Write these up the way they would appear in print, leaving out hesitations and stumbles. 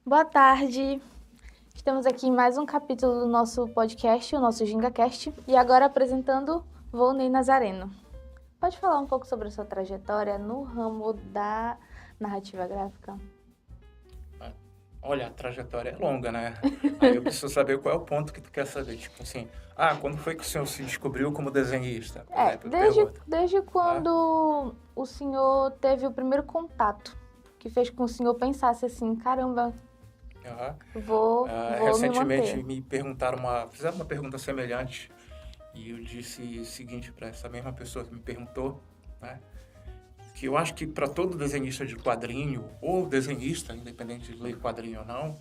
Boa tarde! Estamos aqui em mais um capítulo do nosso podcast, o nosso GingaCast, e agora apresentando Volney Nazareno. Pode falar um pouco sobre a sua trajetória no ramo da narrativa gráfica? Olha, a trajetória é longa, né? Aí eu preciso saber qual é o ponto que tu quer saber. Tipo assim, quando foi que o senhor se descobriu como desenhista? Por exemplo, Desde quando o senhor teve o primeiro contato, que fez com que o senhor pensasse assim, caramba, vou me Recentemente manter. me perguntaram fizeram uma pergunta semelhante e eu disse o seguinte para essa mesma pessoa que me perguntou, né? Que eu acho que para todo desenhista de quadrinho ou desenhista, independente de ler quadrinho ou não,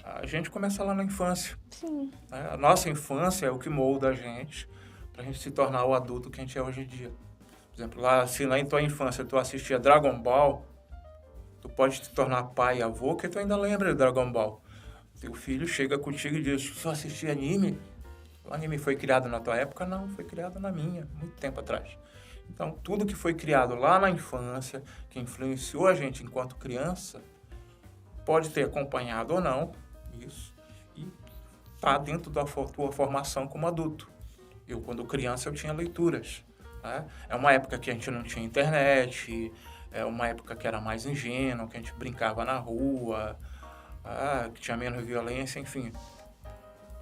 a gente começa lá na infância. Sim. Né? A nossa infância é o que molda a gente para a gente se tornar o adulto que a gente é hoje em dia. Por exemplo, se lá em tua infância tu assistia Dragon Ball, tu pode te tornar pai e avô que tu ainda lembra de Dragon Ball. Teu filho chega contigo e diz, só assistir anime? O anime foi criado na tua época? Não, foi criado na minha, muito tempo atrás. Então, tudo que foi criado lá na infância, que influenciou a gente enquanto criança, pode ter acompanhado ou não isso e está dentro da tua formação como adulto. Eu, quando criança, eu tinha leituras. Né? É uma época que a gente não tinha internet, é uma época que era mais ingênua, que a gente brincava na rua, que tinha menos violência, enfim.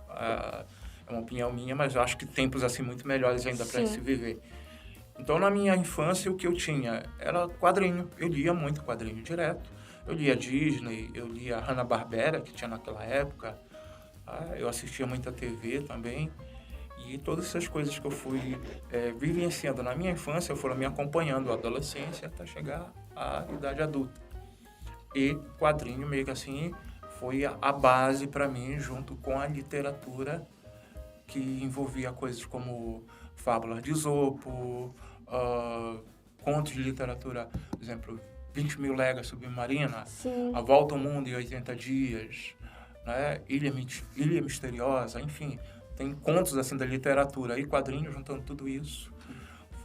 É uma opinião minha, mas eu acho que tempos assim muito melhores ainda para se viver. Então, na minha infância, o que eu tinha era quadrinho. Eu lia muito quadrinho direto. Eu lia Disney, eu lia Hanna-Barbera, que tinha naquela época. Eu assistia muita TV também. E todas essas coisas que eu fui vivenciando na minha infância foram me acompanhando a adolescência até chegar à idade adulta. E quadrinho, meio que assim, foi a base para mim, junto com a literatura que envolvia coisas como fábulas de Esopo, contos de literatura, por exemplo, 20 Mil Léguas Submarina, Sim. A Volta ao Mundo em 80 Dias, né? Ilha Misteriosa, enfim, tem contos assim da literatura e quadrinhos juntando tudo isso.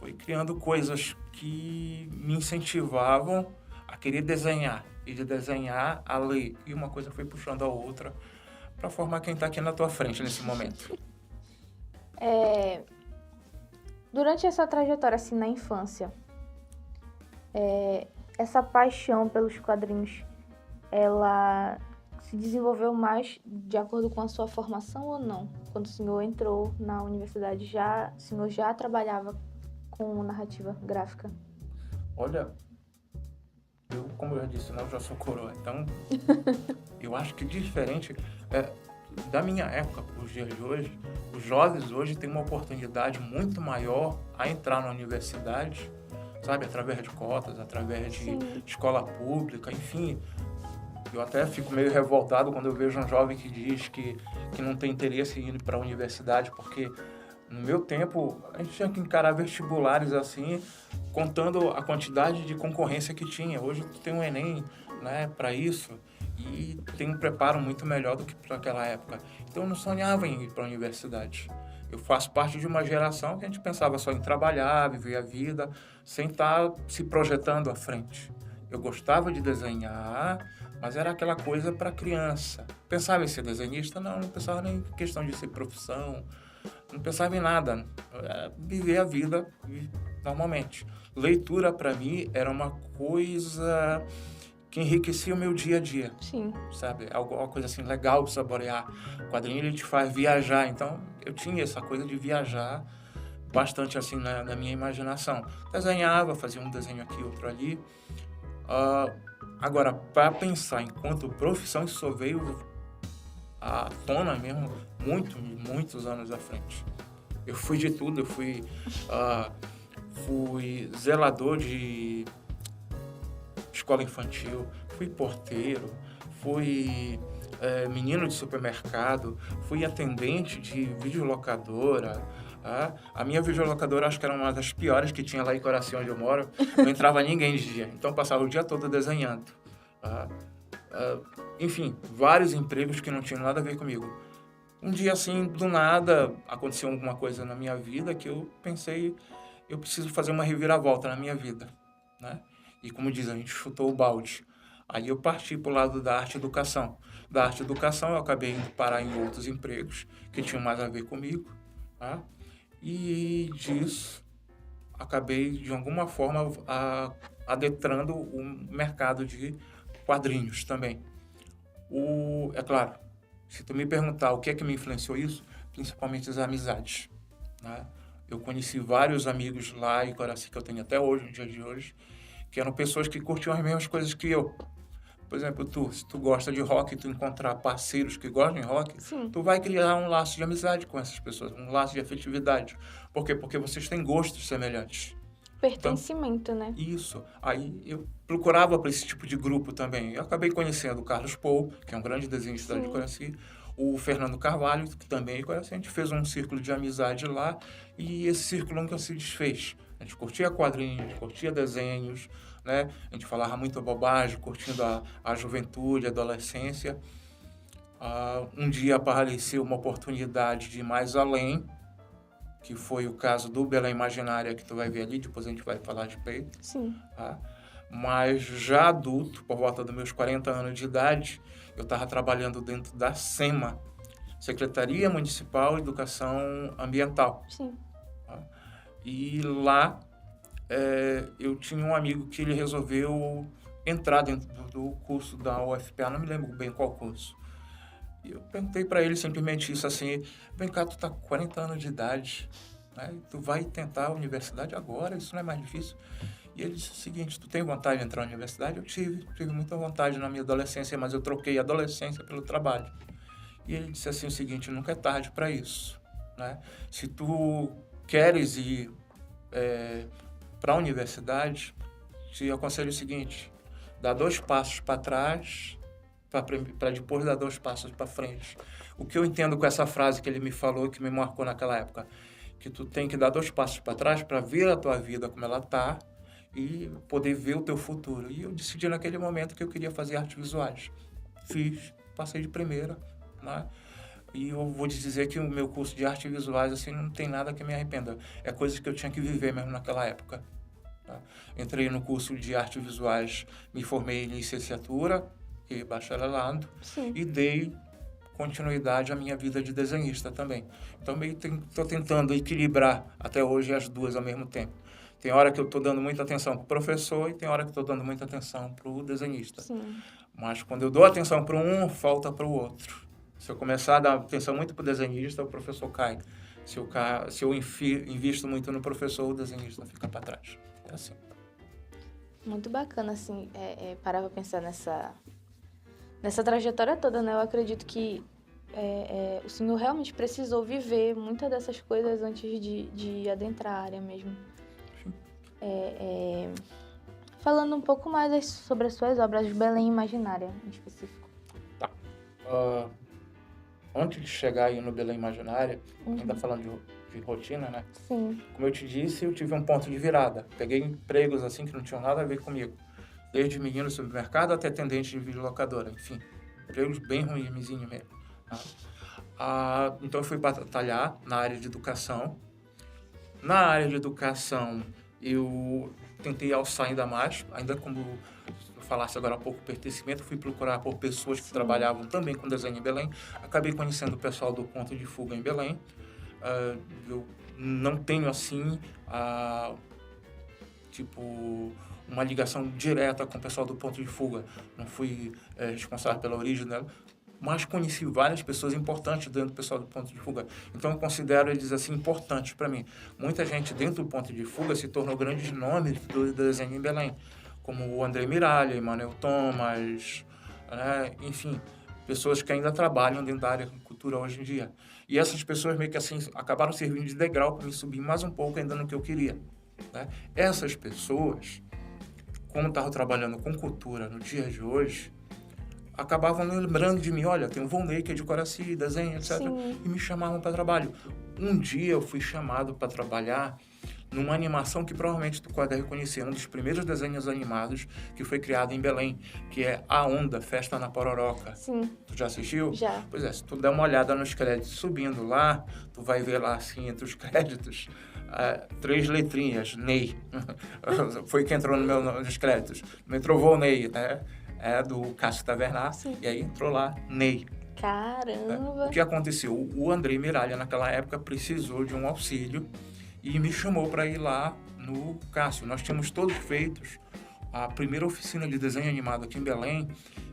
Foi criando coisas que me incentivavam a querer desenhar, e de desenhar a ler, e uma coisa foi puxando a outra para formar quem está aqui na tua frente nesse momento. Durante essa trajetória, assim, na infância, essa paixão pelos quadrinhos, ela se desenvolveu mais de acordo com a sua formação ou não? Quando o senhor entrou na universidade, o senhor já trabalhava com narrativa gráfica? Olha, como eu já disse, eu já sou coroa, então eu acho que diferente da minha época para os dias de hoje, os jovens hoje têm uma oportunidade muito maior a entrar na universidade, sabe, através de cotas, através de escola pública, enfim. Eu até fico meio revoltado quando eu vejo um jovem que diz que não tem interesse em ir para a universidade, porque no meu tempo a gente tinha que encarar vestibulares assim, contando a quantidade de concorrência que tinha. Hoje tu tem um Enem, né, para isso, e tem um preparo muito melhor do que para aquela época. Então eu não sonhava em ir para a universidade. Eu faço parte de uma geração que a gente pensava só em trabalhar, viver a vida, sem estar se projetando à frente. Eu gostava de desenhar, mas era aquela coisa para criança. Pensava em ser desenhista? Não pensava nem em questão de ser profissão, não pensava em nada. Viver a vida normalmente. Leitura, para mim, era uma coisa que enriquecia o meu dia a dia. Sim. Sabe? Uma coisa assim legal de saborear. O quadrinho ele te faz viajar, então eu tinha essa coisa de viajar bastante assim na minha imaginação. Desenhava, fazia um desenho aqui, outro ali. Agora, para pensar enquanto profissão, isso só veio à tona mesmo muitos anos à frente. Eu fui de tudo, eu fui zelador de escola infantil, fui porteiro, fui menino de supermercado, fui atendente de videolocadora. A minha videolocadora acho que era uma das piores que tinha lá em Coração, onde eu moro. Não entrava ninguém de dia, então eu passava o dia todo desenhando. Enfim, vários empregos que não tinham nada a ver comigo. Um dia assim, do nada, aconteceu alguma coisa na minha vida que eu pensei, eu preciso fazer uma reviravolta na minha vida, né? E como diz, a gente chutou o balde. Aí eu parti para o lado da arte-educação. Da arte-educação eu acabei indo parar em outros empregos que tinham mais a ver comigo, tá? E disso acabei, de alguma forma, adentrando o mercado de quadrinhos também. É claro, se tu me perguntar o que é que me influenciou isso, principalmente as amizades, né? Eu conheci vários amigos lá em Coraci, que eu tenho até hoje, no dia de hoje, que eram pessoas que curtiam as mesmas coisas que eu. Por exemplo, se tu gosta de rock e tu encontrar parceiros que gostam de rock, Sim. tu vai criar um laço de amizade com essas pessoas, um laço de afetividade. Por quê? Porque vocês têm gostos semelhantes. Pertencimento, né? Isso. Aí eu procurava para esse tipo de grupo também. Eu acabei conhecendo o Carlos Pou, que é um grande desenhista Sim. de Coraci, o Fernando Carvalho, que também é de Coraci. A gente fez um círculo de amizade lá e esse círculo nunca se desfez. A gente curtia quadrinhos, a gente curtia desenhos, né? A gente falava muita bobagem, curtindo a juventude, a adolescência. Um dia apareceu uma oportunidade de ir mais além, que foi o caso do Belém Imaginária, que tu vai ver ali, depois a gente vai falar de peito. Sim. Tá? Mas já adulto, por volta dos meus 40 anos de idade, eu estava trabalhando dentro da SEMA, Secretaria Municipal de Educação Ambiental. Sim. Tá? E lá eu tinha um amigo que ele resolveu entrar dentro do curso da UFPA, não me lembro bem qual curso. E eu perguntei para ele simplesmente isso assim, vem cá, tu tá com 40 anos de idade, né? Tu vai tentar a universidade agora, isso não é mais difícil. E ele disse o seguinte, tu tem vontade de entrar na universidade? Eu tive muita vontade na minha adolescência, mas eu troquei a adolescência pelo trabalho. E ele disse assim o seguinte, nunca é tarde para isso, né? Se tu queres ir para a universidade, te aconselho o seguinte, dá 2 passos para trás, para depois dar 2 passos para frente. O que eu entendo com essa frase que ele me falou, que me marcou naquela época, que tu tem que dar 2 passos para trás para ver a tua vida como ela está e poder ver o teu futuro. E eu decidi naquele momento que eu queria fazer artes visuais. Fiz, passei de primeira, né? E eu vou te dizer que o meu curso de artes visuais assim, não tem nada que me arrependa. É coisas que eu tinha que viver mesmo naquela época. Tá? Entrei no curso de artes visuais, me formei em licenciatura e bacharelado. Sim. E dei continuidade à minha vida de desenhista também. Então, estou tentando equilibrar até hoje as duas ao mesmo tempo. Tem hora que eu estou dando muita atenção para o professor e tem hora que estou dando muita atenção para o desenhista. Sim. Mas quando eu dou atenção para um, falta para o outro. Se eu começar a dar atenção muito para o desenhista, o professor cai. Se eu invisto muito no professor, o desenhista fica para trás. É assim. Muito bacana, assim, parar pra pensar nessa trajetória toda, né? Eu acredito que o senhor realmente precisou viver muitas dessas coisas antes de adentrar a área mesmo. Sim. Falando um pouco mais sobre as suas obras de Belém Imaginária, em específico. Tá. Antes de chegar aí no Belém Imaginária, ainda falando de rotina, né? Sim. Como eu te disse, eu tive um ponto de virada. Peguei empregos assim que não tinham nada a ver comigo. Desde menino no supermercado até atendente de videolocadora. Enfim, empregos bem ruinzinhos mesmo. Então eu fui batalhar na área de educação. Na área de educação, eu tentei alçar ainda mais, ainda como eu falasse agora há pouco, pertencimento, fui procurar por pessoas que trabalhavam também com desenho em Belém. Acabei conhecendo o pessoal do Ponto de Fuga em Belém. Eu não tenho, assim, uma ligação direta com o pessoal do Ponto de Fuga. Não fui responsável pela origem dela, mas conheci várias pessoas importantes dentro do pessoal do Ponto de Fuga. Então, eu considero eles, assim, importantes para mim. Muita gente dentro do Ponto de Fuga se tornou grandes nomes do desenho em Belém, como o André Miralha, Emanuel Thomas, né? Enfim, pessoas que ainda trabalham dentro da área cultural hoje em dia. E essas pessoas meio que assim acabaram servindo de degrau para me subir mais um pouco ainda no que eu queria, né? Essas pessoas, como estavam trabalhando com cultura no dia de hoje, acabavam lembrando de mim, olha, tem um Volney que é de Coraci, desenho, etc. Sim. E me chamavam para trabalho. Um dia eu fui chamado para trabalhar numa animação que provavelmente tu pode reconhecer, um dos primeiros desenhos animados que foi criado em Belém, que é A Onda, Festa na Pororoca. Sim. Tu já assistiu? Já. Pois é, se tu der uma olhada nos créditos subindo lá, tu vai ver lá assim, entre os créditos, 3 letrinhas, Ney. Foi que entrou nos créditos. Me trovou o Ney, né? do Cássio Tavernar, Sim. e aí entrou lá Ney. Caramba! O que aconteceu? O Andrei Miralha, naquela época, precisou de um auxílio e me chamou para ir lá no Cássio. Nós tínhamos todos feitos a primeira oficina de desenho animado aqui em Belém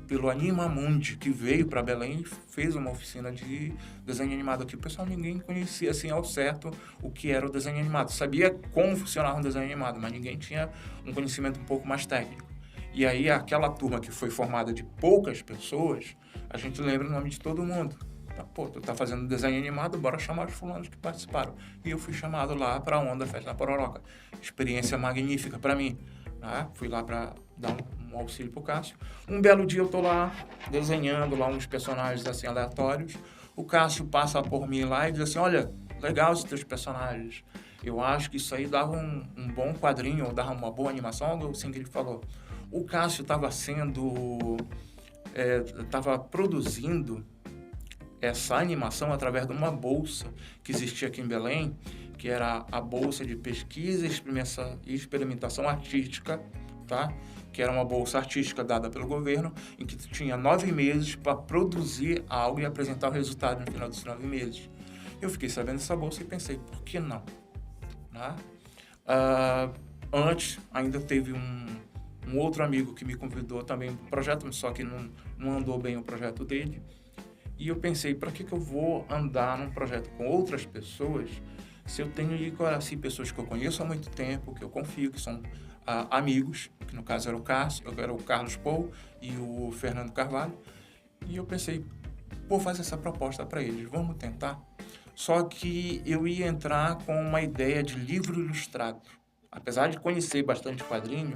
pelo Anima Mundi, que veio para Belém e fez uma oficina de desenho animado aqui. O pessoal, ninguém conhecia assim ao certo o que era o desenho animado. Sabia como funcionava um desenho animado, mas ninguém tinha um conhecimento um pouco mais técnico. E aí, aquela turma que foi formada de poucas pessoas, a gente lembra o nome de todo mundo. Pô, tu tá fazendo desenho animado, bora chamar os fulanos que participaram. E eu fui chamado lá para a Onda Festa da Pororoca. Experiência magnífica para mim. Né? Fui lá para dar um auxílio pro Cássio. Um belo dia eu tô lá, desenhando lá uns personagens assim aleatórios. O Cássio passa por mim lá e diz assim, olha, legal esses teus personagens. Eu acho que isso aí dava um bom quadrinho, ou dava uma boa animação, algo assim que ele falou. O Cássio estava produzindo essa animação através de uma bolsa que existia aqui em Belém, que era a Bolsa de Pesquisa e Experimentação Artística, tá? Que era uma bolsa artística dada pelo governo, em que tu tinha 9 meses para produzir algo e apresentar o resultado no final dos 9 meses. Eu fiquei sabendo dessa bolsa e pensei, por que não? Né? Antes, ainda teve um outro amigo que me convidou também para o projeto, só que não andou bem o projeto dele. E eu pensei, para que eu vou andar num projeto com outras pessoas se eu tenho assim, pessoas que eu conheço há muito tempo, que eu confio, que são amigos, que no caso era o Cássio, era o Carlos Pou e o Fernando Carvalho. E eu pensei, vou fazer essa proposta para eles, vamos tentar. Só que eu ia entrar com uma ideia de livro ilustrado. Apesar de conhecer bastante quadrinho,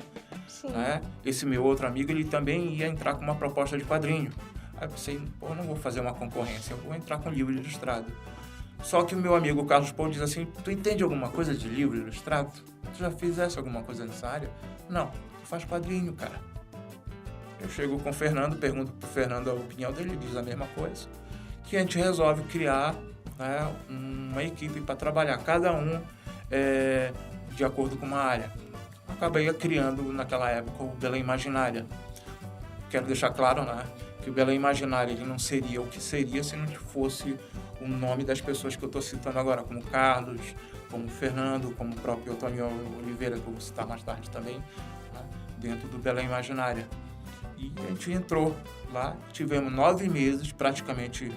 né, esse meu outro amigo, ele também ia entrar com uma proposta de quadrinho. Aí eu pensei, pô, não vou fazer uma concorrência, eu vou entrar com livro ilustrado. Só que o meu amigo Carlos Pou diz assim, tu entende alguma coisa de livro ilustrado? Tu já fizesse alguma coisa nessa área? Não, tu faz quadrinho, cara. Eu chego com o Fernando, pergunto pro Fernando a opinião dele, ele diz a mesma coisa. Que a gente resolve criar, né, uma equipe para trabalhar, cada um de acordo com uma área. Acabei criando naquela época o Belém Imaginária. Quero deixar claro, né, que o Belém Imaginária ele não seria o que seria se não fosse o nome das pessoas que eu estou citando agora, como Carlos, como Fernando, como o próprio Antônio Oliveira, que eu vou citar mais tarde também, né, dentro do Belém Imaginária. E a gente entrou lá, tivemos 9 meses, praticamente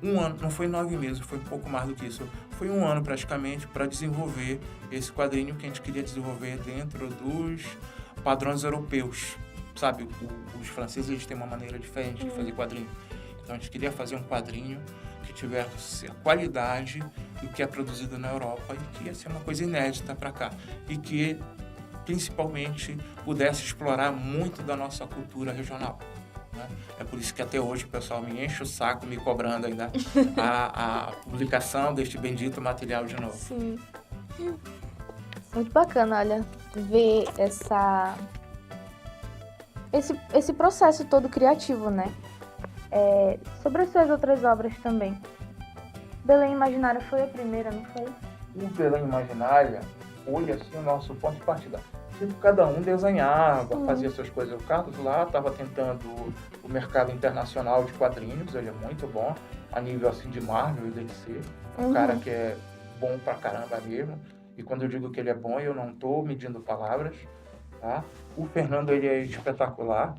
um ano, não foi 9 meses, foi um pouco mais do que isso, foi um ano praticamente para desenvolver esse quadrinho que a gente queria desenvolver dentro dos padrões europeus. Sabe, os franceses eles têm uma maneira diferente de fazer quadrinho. Então a gente queria fazer um quadrinho que tivesse a qualidade do que é produzido na Europa e que ia ser uma coisa inédita para cá. E que, principalmente, pudesse explorar muito da nossa cultura regional. Né? É por isso que até hoje o pessoal me enche o saco me cobrando ainda a publicação deste bendito material de novo. Sim. Muito bacana, olha, ver esse processo todo criativo, né? Sobre as suas outras obras também. Belém Imaginária foi a primeira, não foi? O Belém Imaginária foi assim o nosso ponto de partida. Cada um desenhava, fazia suas coisas. O Carlos lá estava tentando o mercado internacional de quadrinhos, ele é muito bom, a nível assim de Marvel e DC. Um cara que é bom pra caramba mesmo. E quando eu digo que ele é bom, eu não estou medindo palavras. Tá? O Fernando, ele é espetacular.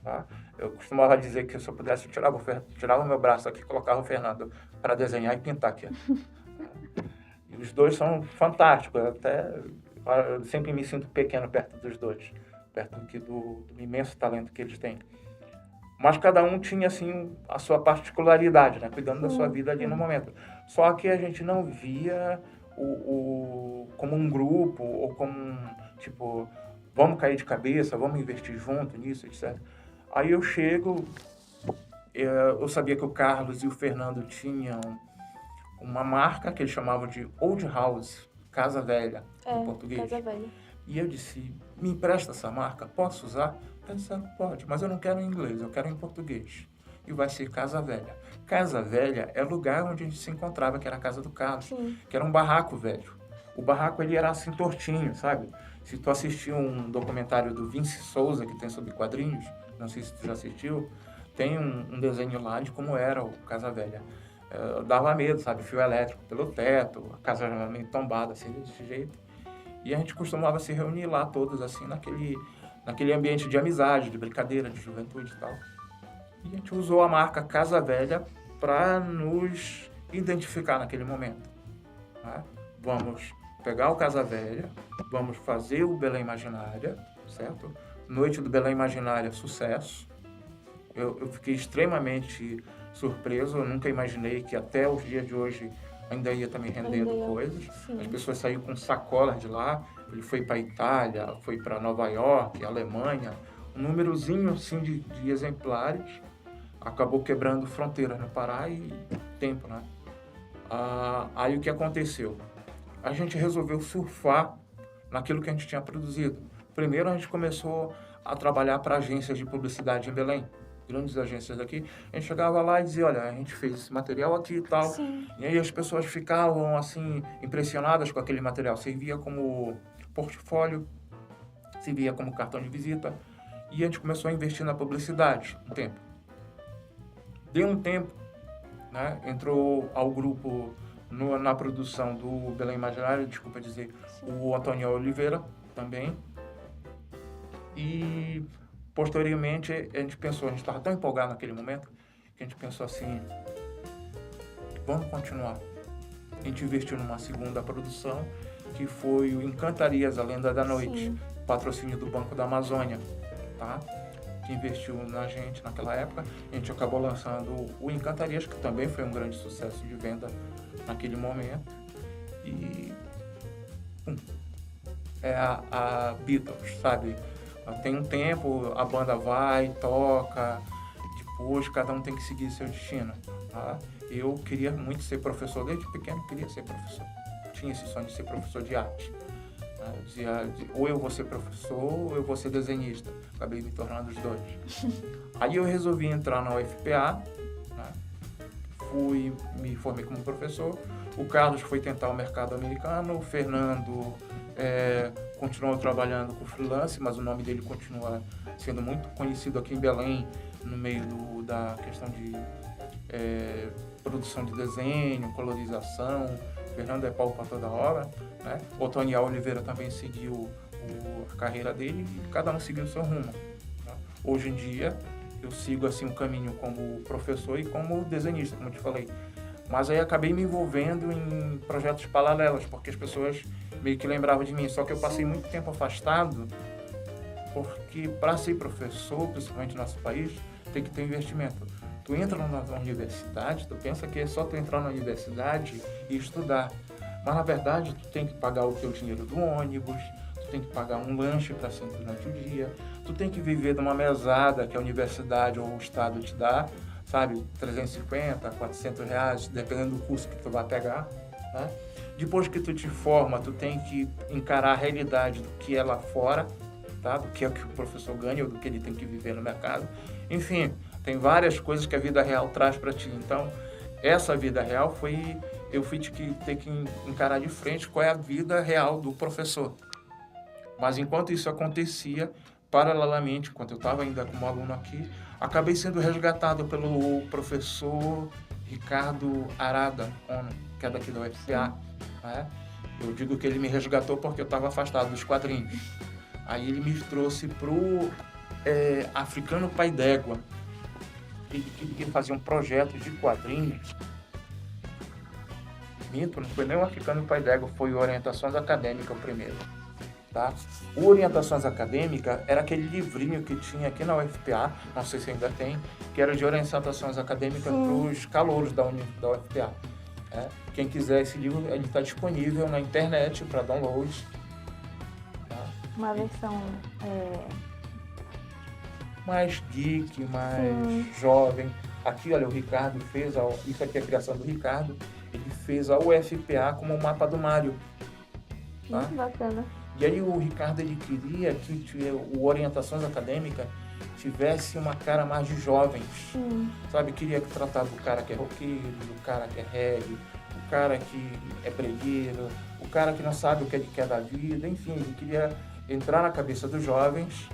Tá? Eu costumava dizer que se eu pudesse, eu tirava o meu braço aqui e colocava o Fernando para desenhar e pintar aqui. E os dois são fantásticos. Eu sempre me sinto pequeno perto dos dois, perto aqui do imenso talento que eles têm. Mas cada um tinha, assim, a sua particularidade, né? Cuidando da sua vida ali no momento. Só que a gente não via como um grupo ou como tipo, vamos cair de cabeça, vamos investir junto nisso, etc. Aí eu chego, eu sabia que o Carlos e o Fernando tinham uma marca que eles chamavam de Old House, Casa Velha, em português. Casa Velha. E eu disse, me empresta essa marca, posso usar? Eles disseram, pode, mas eu não quero em inglês, eu quero em português. E vai ser Casa Velha. Casa Velha é o lugar onde a gente se encontrava, que era a casa do Carlos, que era um barraco velho. O barraco, ele era assim, tortinho, sabe? Se tu assistiu um documentário do Vince Souza, que tem sobre quadrinhos, não sei se tu já assistiu, tem um desenho lá de como era o Casa Velha. Dava medo, sabe? Fio elétrico pelo teto, a casa era meio tombada, assim, desse jeito. E a gente costumava se reunir lá todos, assim, naquele ambiente de amizade, de brincadeira, de juventude e tal. E a gente usou a marca Casa Velha para nos identificar naquele momento. Tá? Vamos pegar o Casa Velha, vamos fazer o Belém Imaginária, certo? Noite do Belém Imaginária, sucesso. Eu fiquei extremamente surpreso, eu nunca imaginei que até os dias de hoje ainda ia estar me rendendo coisas. Sim. As pessoas saíram com sacolas de lá, ele foi para a Itália, foi para Nova York, Alemanha, um númerozinho assim de exemplares, acabou quebrando fronteiras no Pará e tempo, né? Aí o que aconteceu? A gente resolveu surfar naquilo que a gente tinha produzido. Primeiro a gente começou a trabalhar para agências de publicidade em Belém, grandes agências daqui. A gente chegava lá e dizia, olha, a gente fez esse material aqui e tal. Sim. E aí as pessoas ficavam assim impressionadas com aquele material. Servia como portfólio, servia como cartão de visita. E a gente começou a investir na publicidade um tempo. Deu um tempo, né? Entrou ao grupo na produção do Belém Imaginário, desculpa dizer, o Antônio Oliveira também. E posteriormente a gente estava tão empolgado naquele momento, que a gente pensou assim, vamos continuar. A gente investiu numa segunda produção, que foi o Encantarias, a Lenda da Noite, sim, patrocínio do Banco da Amazônia, tá? Que investiu na gente naquela época. A gente acabou lançando o Encantarias, que também foi um grande sucesso de venda naquele momento. E é a Beatles, sabe? Tem um tempo, a banda vai, toca, depois cada um tem que seguir seu destino. Tá? Eu queria muito ser professor, desde pequeno queria ser professor. Tinha esse sonho de ser professor de arte. Tá? Eu dizia, ou eu vou ser professor, ou eu vou ser desenhista. Acabei me tornando os dois. Aí eu resolvi entrar na UFPA, né? Me formei como professor. O Carlos foi tentar o mercado americano, o Fernando continuou trabalhando com freelance, mas o nome dele continua sendo muito conhecido aqui em Belém, no meio da questão de produção de desenho, colorização. O Fernando é pau para toda obra, né? O Toniel Oliveira também seguiu a carreira dele e cada um seguiu o seu rumo. Tá? Hoje em dia, eu sigo assim um caminho como professor e como desenhista, como eu te falei. Mas aí acabei me envolvendo em projetos paralelos, porque as pessoas meio que lembravam de mim. Só que eu passei muito tempo afastado, porque para ser professor, principalmente no nosso país, tem que ter investimento. Tu entra na universidade, tu pensa que é só tu entrar na universidade e estudar. Mas na verdade, tu tem que pagar o teu dinheiro do ônibus, tu tem que pagar um lanche para sempre durante o dia, tu tem que viver de uma mesada que a universidade ou o estado te dá, sabe, 350, 400 reais, dependendo do curso que tu vai pegar, né? Depois que tu te forma, tu tem que encarar a realidade do que é lá fora, tá? Do que é que o professor ganha ou do que ele tem que viver no mercado. Enfim, tem várias coisas que a vida real traz para ti. Então, essa vida real eu fui ter que encarar de frente qual é a vida real do professor. Mas enquanto isso acontecia, paralelamente, enquanto eu estava ainda como aluno aqui, acabei sendo resgatado pelo professor Ricardo Arada, que é daqui da UFPA. Né? Eu digo que ele me resgatou porque eu estava afastado dos quadrinhos. Aí ele me trouxe para o Africano Pai d'Égua. Ele queria fazer um projeto de quadrinhos. Minto, não foi nem o Africano Pai d'Égua, foi o Orientações Acadêmicas o primeiro. Tá? O Orientações Acadêmicas era aquele livrinho que tinha aqui na UFPA, não sei se ainda tem, que era de orientações acadêmicas para os calouros da UFPA. Quem quiser esse livro, ele está disponível na internet para download. Tá? Uma versão mais geek, mais jovem. Aqui, olha, o Ricardo fez, isso aqui é a criação do Ricardo, ele fez a UFPA como o mapa do Mário. Tá? Muito bacana. E aí o Ricardo, ele queria que o Orientações Acadêmicas tivesse uma cara mais de jovens, sabe? Queria que tratava o cara que é roqueiro, o cara que é reggae, o cara que é bregueiro, o cara que não sabe o que ele quer da vida, enfim, ele queria entrar na cabeça dos jovens,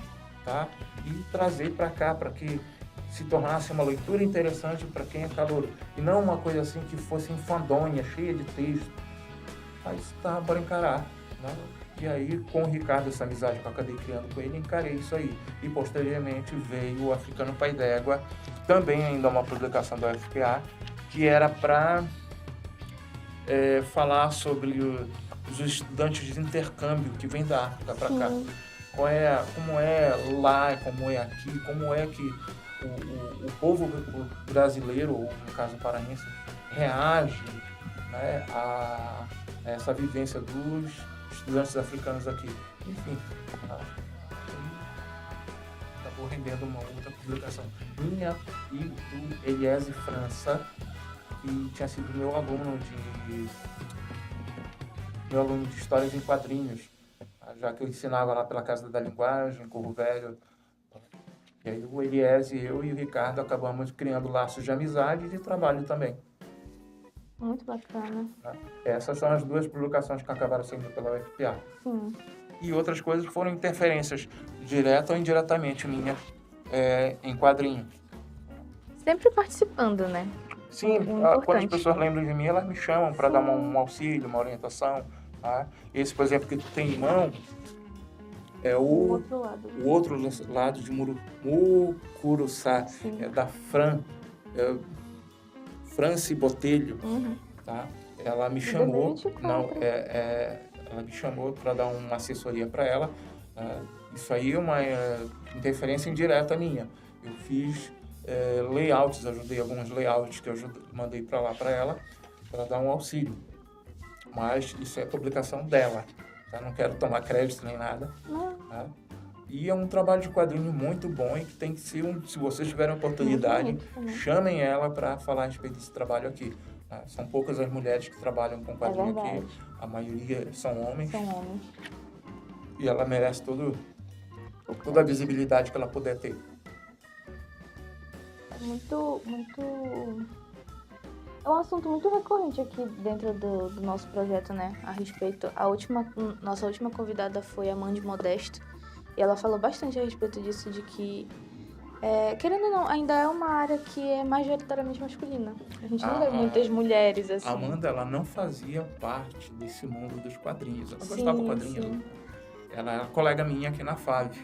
tá? E trazer para cá, para que se tornasse uma leitura interessante para quem é calouro. E não uma coisa assim que fosse enfadonha, cheia de texto. Aí tá, bora encarar, né? E aí, com o Ricardo, essa amizade que eu acabei criando com ele, encarei isso aí. E, posteriormente, veio o Africano Pai d'Égua, também ainda uma publicação da UFPA, que era para falar sobre os estudantes de intercâmbio que vêm da África para cá. Como é lá, como é aqui, como é que o povo brasileiro, ou no caso paraense, reage, né, a essa vivência dos estudantes africanos aqui. Enfim, acabou rendendo uma outra publicação minha e do Eliese França, que tinha sido meu aluno de Histórias em Quadrinhos, já que eu ensinava lá pela Casa da Linguagem, Corvo Velho. E aí o Eliese, eu e o Ricardo acabamos criando laços de amizade e de trabalho também. Muito bacana. Essas são as duas publicações que acabaram saindo pela UFPA. Sim. E outras coisas foram interferências, direta ou indiretamente, minha em quadrinhos. Sempre participando, né? Sim, quando as pessoas lembram de mim, elas me chamam para dar um auxílio, uma orientação. Tá? Esse, por exemplo, que tu tem em mão, é o outro lado de Mucuruçá, é da France Botelho, tá? Ela me chamou, ela me chamou para dar uma assessoria para ela. Isso aí é uma interferência indireta minha. Eu fiz layouts, ajudei alguns layouts que eu mandei para lá para ela, para dar um auxílio. Mas isso é publicação dela, tá? Não quero tomar crédito nem nada. Tá? E é um trabalho de quadrinho muito bom e que tem que ser se vocês tiverem oportunidade, chamem ela para falar a respeito desse trabalho aqui. Tá? São poucas as mulheres que trabalham com quadrinho aqui, a maioria são homens. E ela merece toda a visibilidade que ela puder ter. É um assunto muito recorrente aqui dentro do nosso projeto, né? A respeito. Nossa última convidada foi a Mandy Modesto. E ela falou bastante a respeito disso, de que, querendo ou não, ainda é uma área que é majoritariamente masculina. A gente não vê muitas mulheres, assim. A Amanda, ela não fazia parte desse mundo dos quadrinhos. Ela gostava de quadrinhos. Ela era colega minha aqui na FAV.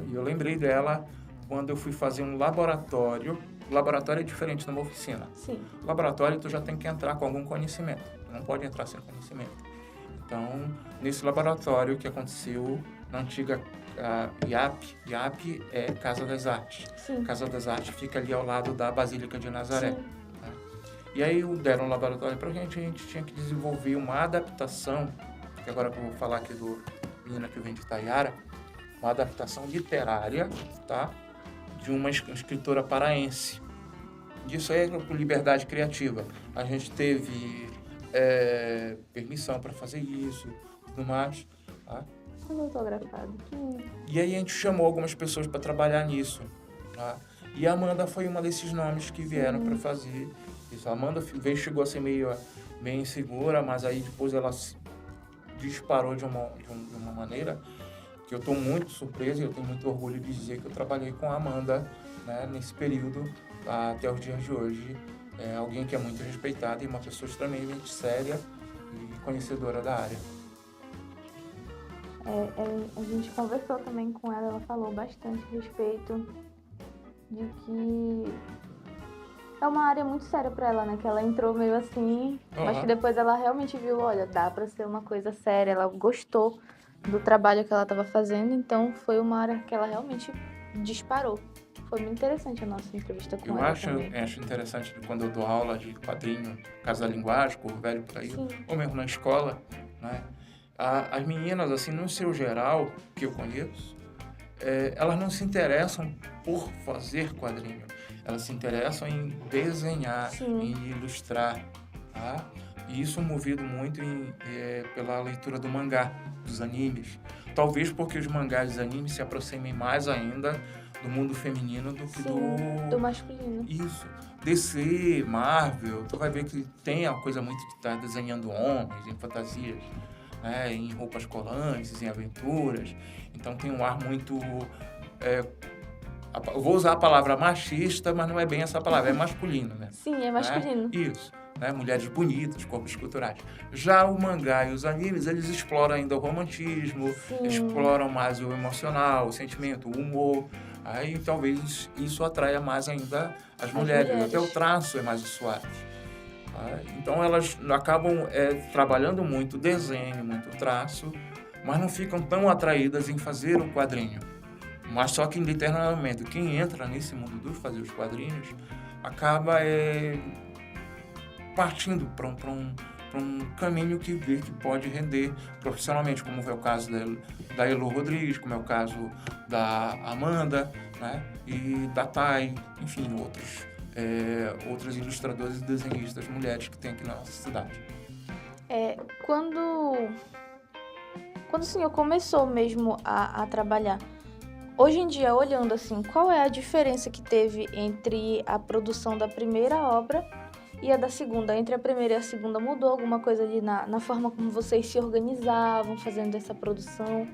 E eu lembrei dela quando eu fui fazer um laboratório. O laboratório é diferente de uma oficina. Sim. Laboratório, tu já tem que entrar com algum conhecimento. Não pode entrar sem conhecimento. Então, nesse laboratório que aconteceu na antiga IAP é Casa das Artes. Sim. Casa das Artes fica ali ao lado da Basílica de Nazaré. Tá? E aí deram um laboratório pra gente, a gente tinha que desenvolver uma adaptação, que agora que eu vou falar aqui do menino que vem de Itaiara, uma adaptação literária, tá? De uma escritora paraense. Isso aí é com liberdade criativa. A gente teve permissão para fazer isso, tudo mais. Tá? Autografado. E aí a gente chamou algumas pessoas para trabalhar nisso. Tá? E a Amanda foi uma desses nomes que vieram para fazer isso. A Amanda chegou a ser meio insegura, mas aí depois ela disparou de uma maneira que eu estou muito surpreso e eu tenho muito orgulho de dizer que eu trabalhei com a Amanda, né, nesse período até os dias de hoje. É alguém que é muito respeitado e uma pessoa extremamente séria e conhecedora da área. A gente conversou também com ela falou bastante a respeito de que é uma área muito séria para ela, né? Que ela entrou meio assim, mas que depois ela realmente viu, olha, dá para ser uma coisa séria. Ela gostou do trabalho que ela estava fazendo, então foi uma área que ela realmente disparou. Foi muito interessante a nossa entrevista com ela também. Eu acho interessante quando eu dou aula de quadrinho, Casa da Linguagem, Corvo Velho por aí, ou mesmo na escola, né? As meninas, assim, no seu geral, que eu conheço, elas não se interessam por fazer quadrinho. Elas se interessam em desenhar, em ilustrar, tá? E isso movido muito pela leitura do mangá, dos animes. Talvez porque os mangás e os animes se aproximem mais ainda do mundo feminino do que do masculino. Isso. DC, Marvel, tu vai ver que tem a coisa muito de estar desenhando homens em fantasias, né, em roupas colantes, em aventuras. Então tem um ar muito eu vou usar a palavra machista, mas não é bem essa palavra, é masculino, né? Sim, é masculino. Isso. Né? Mulheres bonitas, corpos culturais. Já o mangá e os animes, eles exploram ainda o romantismo, Sim. exploram mais o emocional, o sentimento, o humor. Aí talvez isso atraia mais ainda as mulheres. Até o traço é mais suave. Então elas acabam trabalhando muito desenho, muito traço, mas não ficam tão atraídas em fazer o quadrinho. Mas só que em determinado momento, quem entra nesse mundo de fazer os quadrinhos acaba partindo para um caminho que vê que pode render profissionalmente, como é o caso da Elo Rodrigues, como é o caso da Amanda, né? E da Thay, enfim, outras ilustradoras e desenhistas mulheres que tem aqui na nossa cidade. Quando o senhor começou mesmo a trabalhar, hoje em dia, olhando assim, qual é a diferença que teve entre a produção da primeira obra e a da segunda? Entre a primeira e a segunda, mudou alguma coisa ali na forma como vocês se organizavam fazendo essa produção?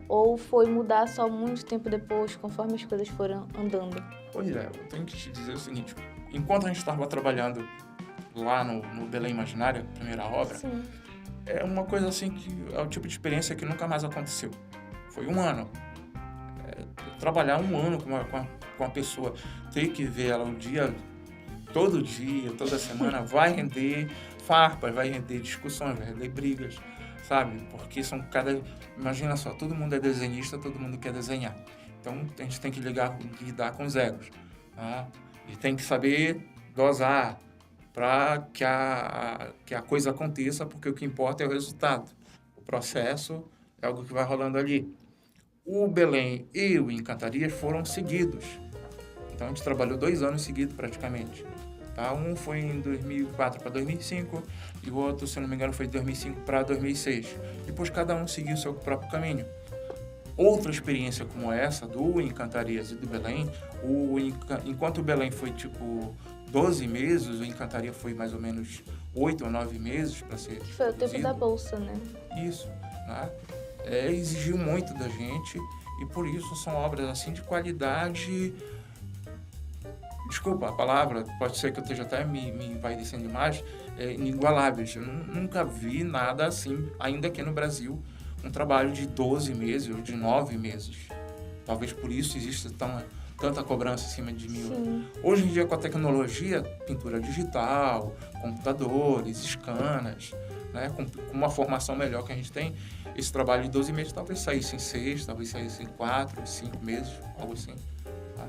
Ou foi mudar só muito tempo depois, conforme as coisas foram andando? Pois é, eu tenho que te dizer o seguinte, enquanto a gente estava trabalhando lá no Belém Imaginária, primeira obra, Sim. é uma coisa assim que é o tipo de experiência que nunca mais aconteceu. Foi um ano. Trabalhar um ano com uma pessoa, ter que ver ela todo dia, toda semana, vai render farpas, vai render discussões, vai render brigas, sabe? Porque imagina só, todo mundo é desenhista, todo mundo quer desenhar. Então, a gente tem que lidar com os egos, tá? E tem que saber dosar para que a coisa aconteça, porque o que importa é o resultado. O processo é algo que vai rolando ali. O Belém e o Encantarias foram seguidos. Então, a gente trabalhou 2 anos seguidos, praticamente. Tá? Um foi em 2004 para 2005 e o outro, se não me engano, foi de 2005 para 2006. Depois, cada um seguiu o seu próprio caminho. Outra experiência como essa, do Encantarias e do Belém, enquanto o Belém foi, 12 meses, o Encantaria foi mais ou menos 8 ou 9 meses para ser Que foi o tempo da bolsa, né? Isso, né? Exigiu muito da gente e por isso são obras assim de qualidade. Desculpa a palavra, pode ser que eu esteja até me envaidecendo demais, inigualáveis. Eu nunca vi nada assim, ainda aqui no Brasil, um trabalho de 12 meses ou de 9 meses. Talvez por isso exista tanta cobrança em cima de mim. Sim. Hoje em dia, com a tecnologia, pintura digital, computadores, escanas, né, com uma formação melhor que a gente tem, esse trabalho de 12 meses talvez saísse em 6, talvez saísse em 4, 5 meses, algo assim. Tá?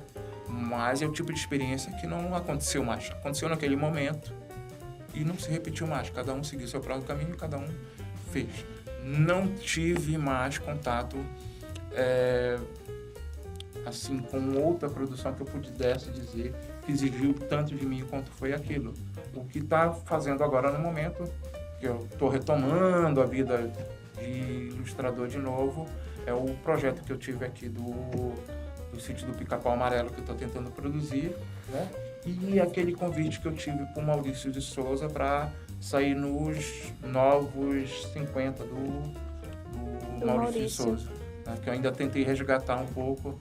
Mas é o tipo de experiência que não aconteceu mais. Aconteceu naquele momento e não se repetiu mais. Cada um seguiu seu próprio caminho, cada um fez. Não tive mais contato assim, com outra produção que eu pudesse dizer que exigiu tanto de mim quanto foi aquilo. O que está fazendo agora no momento, que eu estou retomando a vida de ilustrador de novo, é o projeto que eu tive aqui do sítio do Pica-Pau Amarelo, que eu estou tentando produzir, né? E aquele convite que eu tive para o Maurício de Souza para sair nos novos 50 do Maurício de Souza, né? Que eu ainda tentei resgatar um pouco.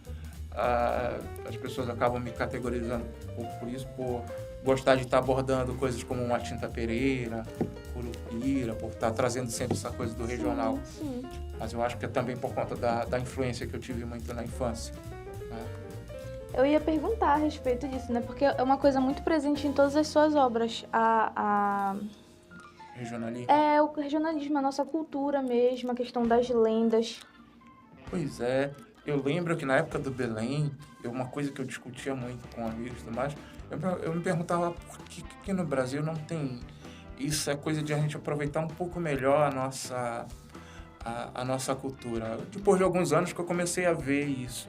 As pessoas acabam me categorizando um pouco por isso, por gostar de estar abordando coisas como uma Tinta Pereira, Curupira, por estar trazendo sempre essa coisa do regional. Sim. Mas eu acho que é também por conta da influência que eu tive muito na infância. Né? Eu ia perguntar a respeito disso, né? Porque é uma coisa muito presente em todas as suas obras. Regionalismo? O regionalismo, a nossa cultura mesmo, a questão das lendas. Pois é. Eu lembro que na época do Belém, uma coisa que eu discutia muito com amigos e tudo mais, eu me perguntava por que no Brasil não tem isso, é coisa de a gente aproveitar um pouco melhor a nossa cultura. Depois de alguns anos que eu comecei a ver isso,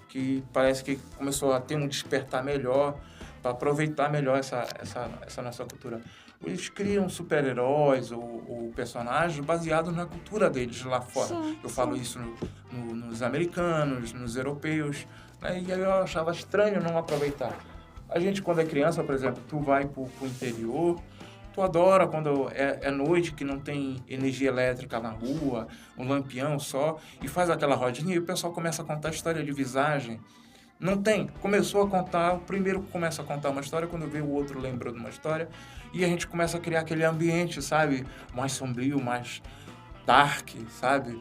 que parece que começou a ter um despertar melhor, para aproveitar melhor essa nossa cultura. Eles criam super-heróis ou personagens baseados na cultura deles lá fora. Sim, eu falo isso nos americanos, nos europeus, né? E aí eu achava estranho não aproveitar. A gente, quando é criança, por exemplo, tu vai pro interior Tu adora quando é noite que não tem energia elétrica na rua, um lampião só, e faz aquela rodinha e o pessoal começa a contar a história de visagem. Não tem. Começou a contar, o primeiro começa a contar uma história, quando vê o outro lembrou de uma história, e a gente começa a criar aquele ambiente, sabe? Mais sombrio, mais dark, sabe?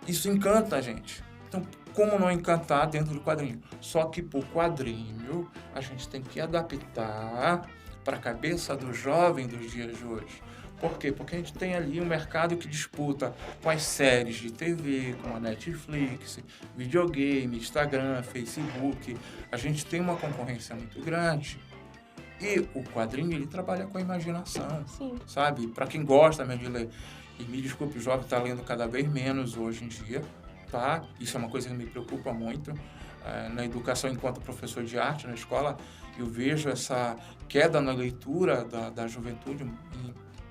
Isso encanta a gente. Então, como não encantar dentro do quadrinho? Só que por quadrinho, a gente tem que adaptar para a cabeça do jovem dos dias de hoje. Por quê? Porque a gente tem ali um mercado que disputa com as séries de TV, com a Netflix, videogame, Instagram, Facebook. A gente tem uma concorrência muito grande. E o quadrinho, ele trabalha com a imaginação, Sim. sabe? Para quem gosta mesmo de ler. E me desculpe, o jovem está lendo cada vez menos hoje em dia, tá? Isso é uma coisa que me preocupa muito. Na educação, enquanto professor de arte na escola, eu vejo essa queda na leitura da juventude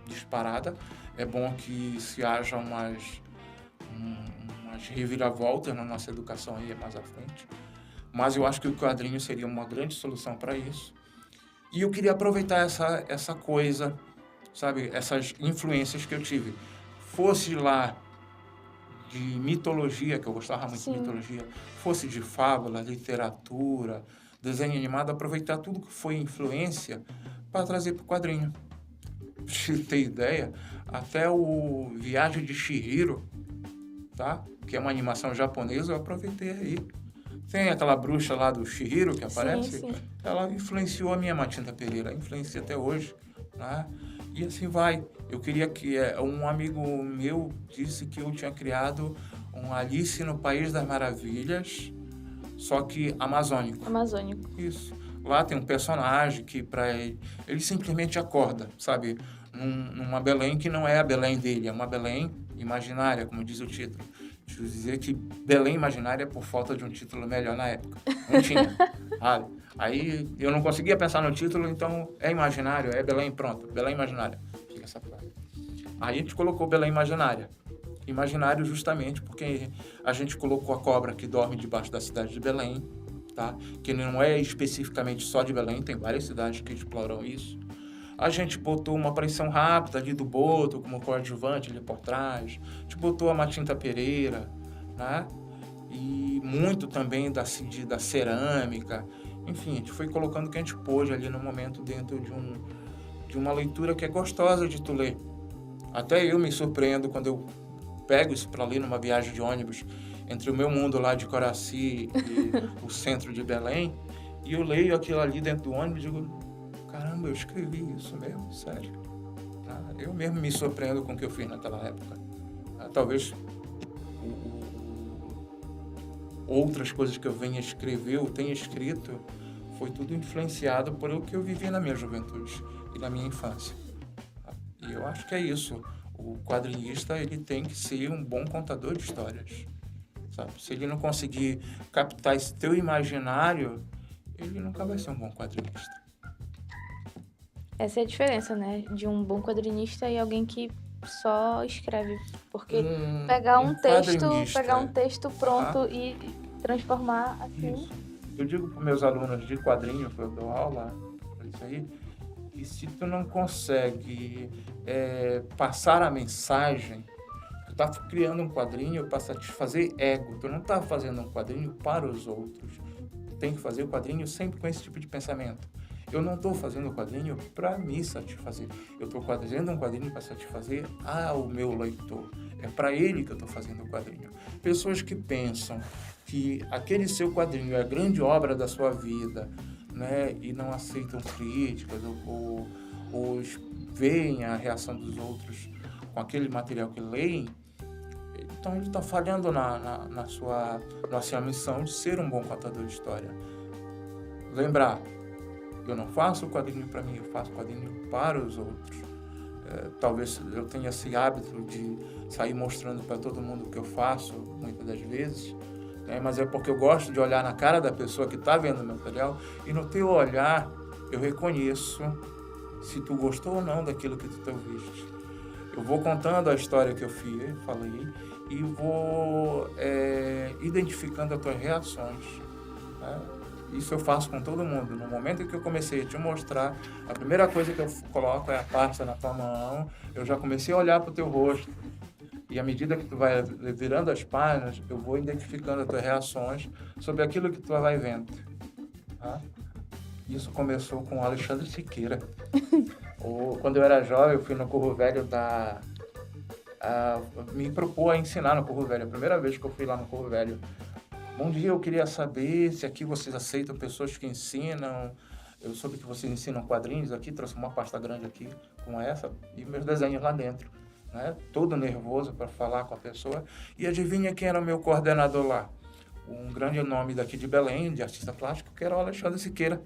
disparada. É bom que se haja umas reviravoltas na nossa educação aí mais à frente. Mas eu acho que o quadrinho seria uma grande solução para isso. E eu queria aproveitar essa coisa, sabe? Essas influências que eu tive. Fosse lá de mitologia, que eu gostava muito de mitologia, fosse de fábula, literatura, desenho animado, aproveitar tudo que foi influência para trazer para o quadrinho. Pra você ter ideia, até o Viagem de Chihiro, tá? Que é uma animação japonesa, eu aproveitei aí. Tem aquela bruxa lá do Chihiro que aparece, Sim. Ela influenciou a minha Matinta Pereira, influencia até hoje, né? E assim vai. Eu queria que um amigo meu disse que eu tinha criado um Alice no País das Maravilhas, só que amazônico. Amazônico. Isso. Lá tem um personagem que ele simplesmente acorda, sabe? Numa Belém que não é a Belém dele, é uma Belém imaginária, como diz o título. Deixa eu dizer que Belém imaginária é por falta de um título melhor na época. Não tinha, sabe? Aí eu não conseguia pensar no título, então é imaginário, é Belém, pronto, Belém imaginária. Fica essa frase. Aí a gente colocou Belém imaginária. Imaginário justamente porque a gente colocou a cobra que dorme debaixo da cidade de Belém, tá? Que não é especificamente só de Belém, tem várias cidades que exploram isso. A gente botou uma aparição rápida ali do Boto, como coadjuvante ali por trás. A gente botou a Matinta Pereira, né? E muito também da cerâmica. Enfim, a gente foi colocando o que a gente pôde ali no momento dentro de uma leitura que é gostosa de tu ler. Até eu me surpreendo quando eu pego isso para ler numa viagem de ônibus entre o meu mundo lá de Coraci e o centro de Belém, e eu leio aquilo ali dentro do ônibus e digo, caramba, eu escrevi isso mesmo, sério. Eu mesmo me surpreendo com o que eu fiz naquela época. Talvez outras coisas que eu venha escrever, ou tenha escrito, foi tudo influenciado por o que eu vivi na minha juventude e na minha infância. E eu acho que é isso. O quadrinista, ele tem que ser um bom contador de histórias, sabe? Se ele não conseguir captar esse teu imaginário, ele nunca vai ser um bom quadrinista. Essa é a diferença, né? De um bom quadrinista e alguém que só escreve. Porque pegar um texto pronto e transformar assim... Isso. Eu digo para meus alunos de quadrinho, que eu dou aula, para isso aí, que se tu não consegue passar a mensagem, tu tá criando um quadrinho para satisfazer ego, tu não tá fazendo um quadrinho para os outros. Tu tem que fazer o quadrinho sempre com esse tipo de pensamento. Eu não estou fazendo o quadrinho para me satisfazer. Eu estou fazendo um quadrinho para satisfazer o meu leitor. É para ele que eu estou fazendo o quadrinho. Pessoas que pensam que aquele seu quadrinho é a grande obra da sua vida, né, e não aceitam críticas ou veem a reação dos outros com aquele material que leem, então ele está falhando na sua missão de ser um bom contador de história. Lembrar, eu não faço quadrinho para mim, eu faço quadrinho para os outros. Talvez eu tenha esse hábito de sair mostrando para todo mundo o que eu faço, muitas das vezes, né? Mas é porque eu gosto de olhar na cara da pessoa que está vendo o meu material e no teu olhar eu reconheço se tu gostou ou não daquilo que tu ouviste. Eu vou contando a história que eu falei e vou identificando as tuas reações, né? isso eu faço com todo mundo. No momento em que eu comecei a te mostrar, a primeira coisa que eu coloco é a pasta na tua mão, eu já comecei a olhar para o teu rosto. E à medida que tu vai virando as páginas, eu vou identificando as tuas reações sobre aquilo que tu vai vendo. Tá? Isso começou com o Alexandre Siqueira. Quando eu era jovem, eu fui no Corro Velho me propôs a ensinar no Corro Velho. A primeira vez que eu fui lá no Corro Velho. Bom dia, eu queria saber se aqui vocês aceitam pessoas que ensinam. Eu soube que vocês ensinam quadrinhos aqui, trouxe uma pasta grande aqui com essa e meus desenhos lá dentro. Né? Todo nervoso para falar com a pessoa. E adivinha quem era o meu coordenador lá? Um grande nome daqui de Belém, de artista plástico, que era o Alexandre Siqueira.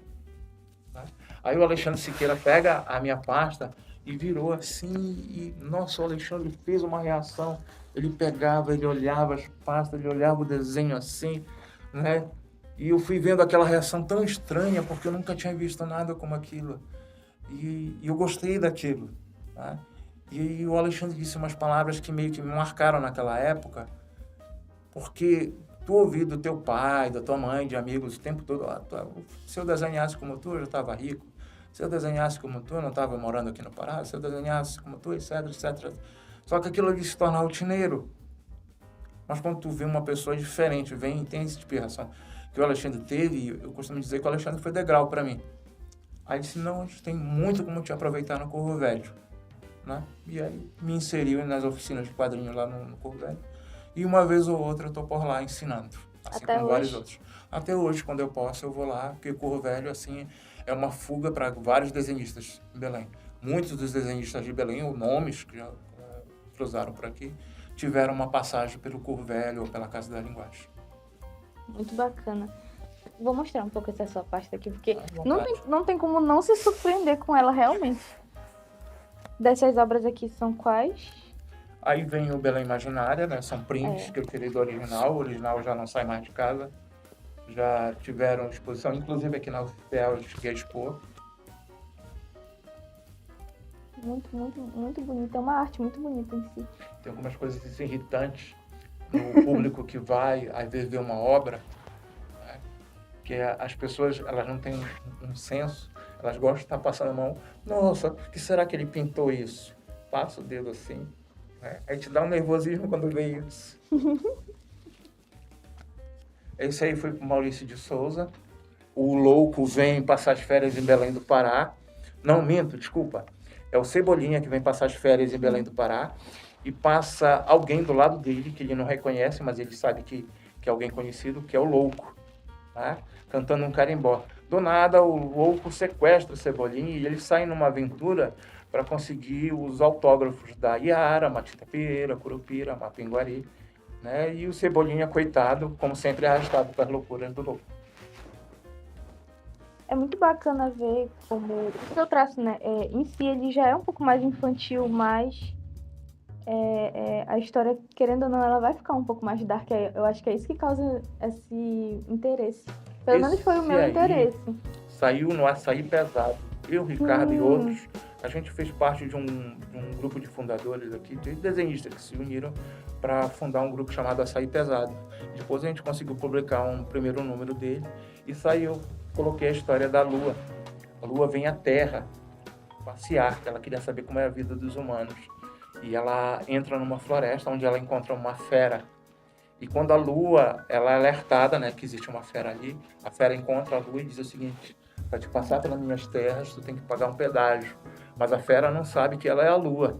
Né? Aí o Alexandre Siqueira pega a minha pasta e virou assim, e nossa, o Alexandre fez uma reação. Ele pegava, ele olhava as pastas, ele olhava o desenho assim, né? E eu fui vendo aquela reação tão estranha, porque eu nunca tinha visto nada como aquilo. E eu gostei daquilo, tá? E o Alexandre disse umas palavras que meio que me marcaram naquela época, porque tu ouvi do teu pai, da tua mãe, de amigos o tempo todo, se eu desenhasse como tu, eu já estava rico. Se eu desenhasse como tu, eu não estava morando aqui no Pará. Se eu desenhasse como tu, etc, etc. Só que aquilo ali se torna rotineiro. Mas quando tu vê uma pessoa diferente, vem e tem essa inspiração que o Alexandre teve, eu costumo dizer que o Alexandre foi degrau para mim. Aí disse, não, a gente tem muito como te aproveitar no Corro Velho. Né? E aí me inseriu nas oficinas de quadrinhos lá no Corro Velho. E uma vez ou outra eu tô por lá ensinando. Assim Até como hoje? Vários outros. Até hoje, quando eu posso, eu vou lá, porque Corro Velho, assim, é uma fuga para vários desenhistas em Belém. Muitos dos desenhistas de Belém, ou nomes que já cruzaram por aqui, tiveram uma passagem pelo Corro Velho ou pela Casa da Linguagem. Muito bacana. Vou mostrar um pouco essa sua pasta aqui, porque À não vontade. não tem como não se surpreender com ela realmente. Dessas obras aqui são quais? Aí vem o Belém Imaginária, né? São prints que eu tirei do original. O original já não sai mais de casa. Já tiveram exposição, inclusive aqui na UFPEL eu cheguei a expor. Muito, muito, muito bonita. É uma arte muito bonita em si. Tem algumas coisas assim, irritantes no público que vai, às vezes, ver uma obra, né? Que as pessoas, elas não têm um senso, elas gostam de estar passando a mão. Nossa, o que será que ele pintou isso? Passa o dedo assim. Né? Aí te dá um nervosismo quando vê isso. Esse aí foi com Maurício de Souza. O Louco vem passar as férias em Belém do Pará. Não, minto, desculpa. É o Cebolinha que vem passar as férias em Belém do Pará e passa alguém do lado dele, que ele não reconhece, mas ele sabe que é alguém conhecido, que é o Louco, tá? Cantando um carimbó. Do nada, o Louco sequestra o Cebolinha e eles saem numa aventura para conseguir os autógrafos da Iara, Matita Pereira, Curupira, Mapinguari, né? E o Cebolinha, coitado, como sempre, é arrastado pelas loucuras do Louco. É muito bacana ver como o seu traço, né, em si ele já é um pouco mais infantil, mas a história, querendo ou não, ela vai ficar um pouco mais dark. Eu acho que é isso que causa esse interesse. Pelo menos foi o meu Esse aí interesse. Saiu no Açaí Pesado. Eu, Ricardo e outros, a gente fez parte de um grupo de fundadores aqui, de desenhistas que se uniram para fundar um grupo chamado Açaí Pesado. Depois a gente conseguiu publicar um primeiro número dele e saiu. Coloquei a história da Lua. A Lua vem à Terra passear, porque ela queria saber como é a vida dos humanos. E ela entra numa floresta onde ela encontra uma fera. E quando a Lua, ela é alertada, né, que existe uma fera ali, a fera encontra a Lua e diz o seguinte: para te passar pelas minhas terras, tu tem que pagar um pedágio. Mas a fera não sabe que ela é a Lua.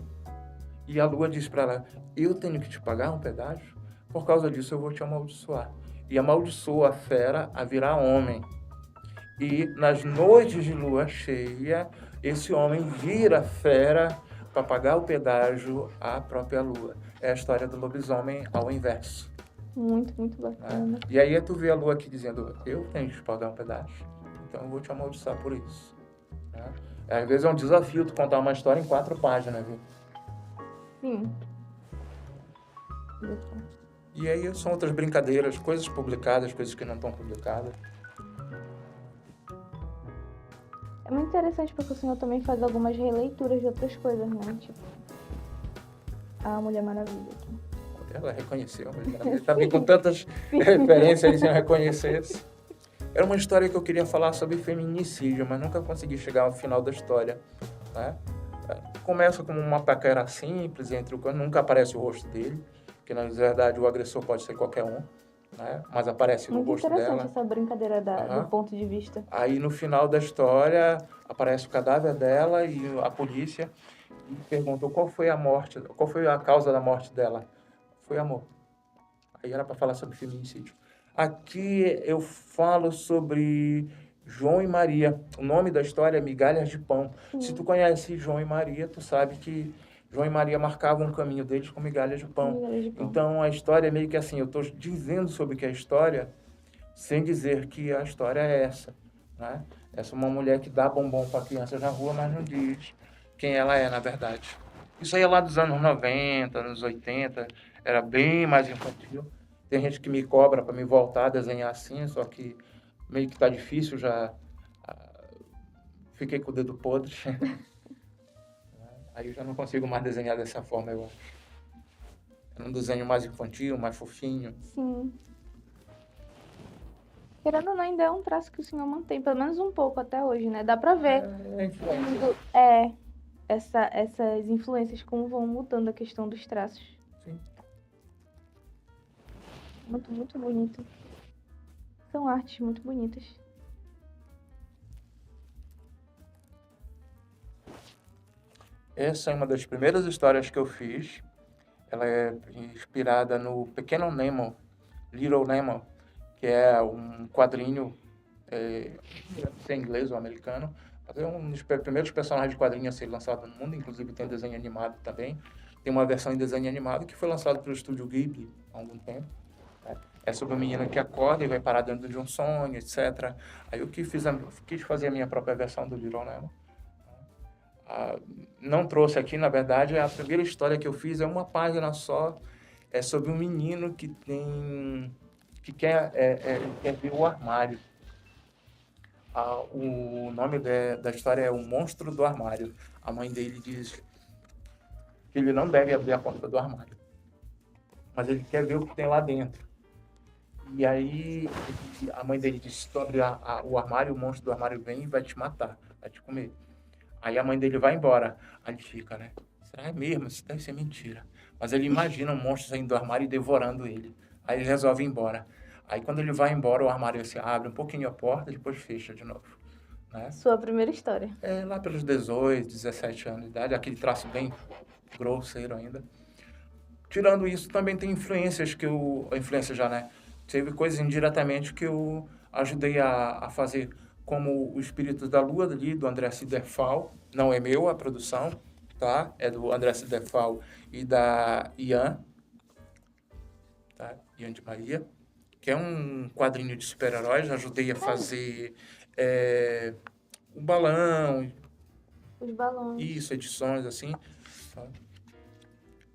E a Lua diz para ela: eu tenho que te pagar um pedágio? Por causa disso eu vou te amaldiçoar. E amaldiçoa a fera a virar homem. E nas noites de lua cheia, esse homem vira fera para pagar o pedágio à própria lua. É a história do lobisomem ao inverso. Muito, muito bacana. Né? E aí tu vê a lua aqui dizendo: eu tenho que te pagar um pedágio, então eu vou te amaldiçoar por isso. Né? Às vezes é um desafio tu contar uma história em 4 páginas, viu? Sim. E aí são outras brincadeiras, coisas publicadas, coisas que não estão publicadas. É muito interessante porque o senhor também faz algumas releituras de outras coisas, né? Tipo, a Mulher Maravilha. Aqui. Ela reconheceu, ele está bem com tantas referências, ele não reconhecesse. Era uma história que eu queria falar sobre feminicídio, mas nunca consegui chegar ao final da história, né? Começa como uma paquera simples, nunca aparece o rosto dele, que na verdade o agressor pode ser qualquer um, né? Mas aparece o Muito rosto interessante dela. essa brincadeira do Aham. ponto de vista. Aí no final da história aparece o cadáver dela e a polícia perguntou qual foi a causa da morte dela. Foi amor. Aí era para falar sobre feminicídio. Aqui eu falo sobre João e Maria. O nome da história é Migalhas de Pão. Se tu conhece João e Maria, tu sabe que João e Maria marcavam o caminho deles com migalhas de pão. Migalhas de pão. Então a história é meio que assim, eu estou dizendo sobre o que é a história, sem dizer que a história é essa, né? Essa é uma mulher que dá bombom para crianças na rua, mas não diz quem ela é, na verdade. Isso aí é lá dos anos 90, anos 80, era bem mais infantil. Tem gente que me cobra para me voltar a desenhar assim, só que meio que tá difícil, já fiquei com o dedo podre. Aí eu já não consigo mais desenhar dessa forma, eu acho. É um desenho mais infantil, mais fofinho. Sim. Querendo ou não, ainda é um traço que o senhor mantém, pelo menos um pouco até hoje, né? Dá pra ver essas influências, como vão mudando a questão dos traços. Sim. Muito, muito bonito. São artes muito bonitas. Essa é uma das primeiras histórias que eu fiz. Ela é inspirada no Pequeno Nemo, Little Nemo, que é um quadrinho, se é inglês ou americano, mas é um dos primeiros personagens de quadrinho a ser lançado no mundo, inclusive tem desenho animado também. Tem uma versão em desenho animado que foi lançado pelo estúdio Ghibli há algum tempo. É sobre uma menina que acorda e vai parar dentro de um sonho, etc. Aí eu quis fazer a minha própria versão do Little Nemo. Não trouxe aqui, na verdade, a primeira história que eu fiz é uma página só, é sobre um menino que quer ver o armário. O nome da história é O Monstro do Armário. A mãe dele diz que ele não deve abrir a porta do armário, mas ele quer ver o que tem lá dentro. E aí a mãe dele diz: se tu abrir o armário, o monstro do armário vem e vai te matar, vai te comer. Aí a mãe dele vai embora. Aí ele fica, né? Será mesmo? Isso deve ser mentira. Mas ele imagina um monstro saindo do armário e devorando ele. Aí ele resolve ir embora. Aí quando ele vai embora, o armário se abre um pouquinho a porta e depois fecha de novo. Né? Sua primeira história. É lá pelos 18, 17 anos de idade, aquele traço bem grosseiro ainda. Tirando isso, também tem influências influência já, né? Teve coisas indiretamente que eu ajudei a fazer, como o Espíritos da Lua, ali, do André Siderfal. Não é meu a produção, tá? É do André Siderfal e da Ian, tá? Ian de Maria, que é um quadrinho de super-heróis. Ajudei a fazer o balão. Os balões. Isso, edições, assim. Tá?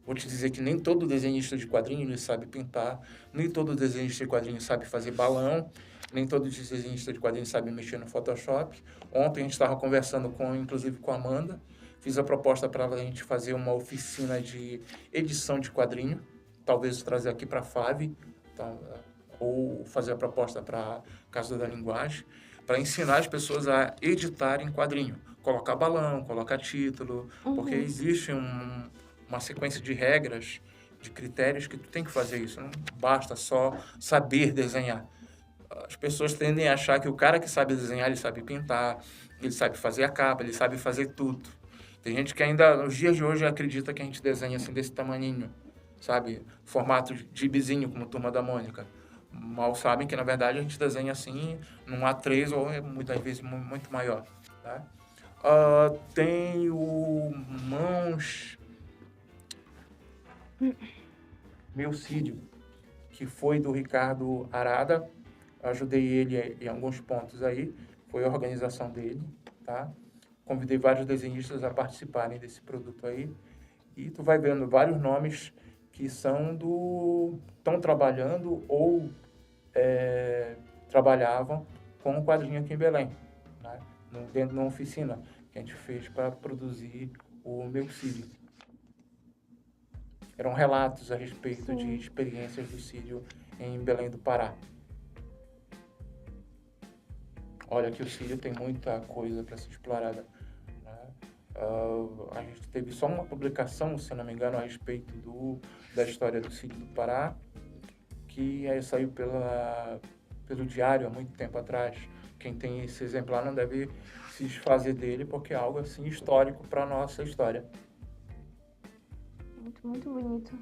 Vou te dizer que nem todo desenhista de quadrinhos sabe pintar, nem todo desenhista de quadrinhos sabe fazer balão, nem todo desenhista de quadrinhos sabe mexer no Photoshop. Ontem a gente estava conversando inclusive com a Amanda, fiz a proposta para a gente fazer uma oficina de edição de quadrinho, talvez trazer aqui para a FAV, tá? Ou fazer a proposta para a Casa da Linguagem, para ensinar as pessoas a editarem quadrinho, colocar balão, colocar título, porque existe uma sequência de regras, de critérios que tu tem que fazer isso. Não basta só saber desenhar. As pessoas tendem a achar que o cara que sabe desenhar, ele sabe pintar, ele sabe fazer a capa, ele sabe fazer tudo. Tem gente que ainda, nos dias de hoje, acredita que a gente desenha assim desse tamaninho, sabe? Formato de gibizinho, como Turma da Mônica. Mal sabem que, na verdade, a gente desenha assim num A3 ou muitas vezes muito maior. Tá? Tem o Mãos... Milcídio, que foi do Ricardo Arada. Eu ajudei ele em alguns pontos aí. Foi a organização dele, tá? Convidei vários desenhistas a participarem desse produto aí. E tu vai vendo vários nomes que estão trabalhando ou trabalhavam com o quadrinho aqui em Belém, né? Dentro de uma oficina que a gente fez para produzir o Milcídio. Eram relatos a respeito de experiências do Círio em Belém do Pará. Olha que o Círio tem muita coisa para ser explorada, né? A gente teve só uma publicação, se não me engano, a respeito da história do Círio do Pará, que saiu pelo Diário há muito tempo atrás. Quem tem esse exemplar não deve se desfazer dele, porque é algo assim histórico para a nossa história. Muito, muito bonito.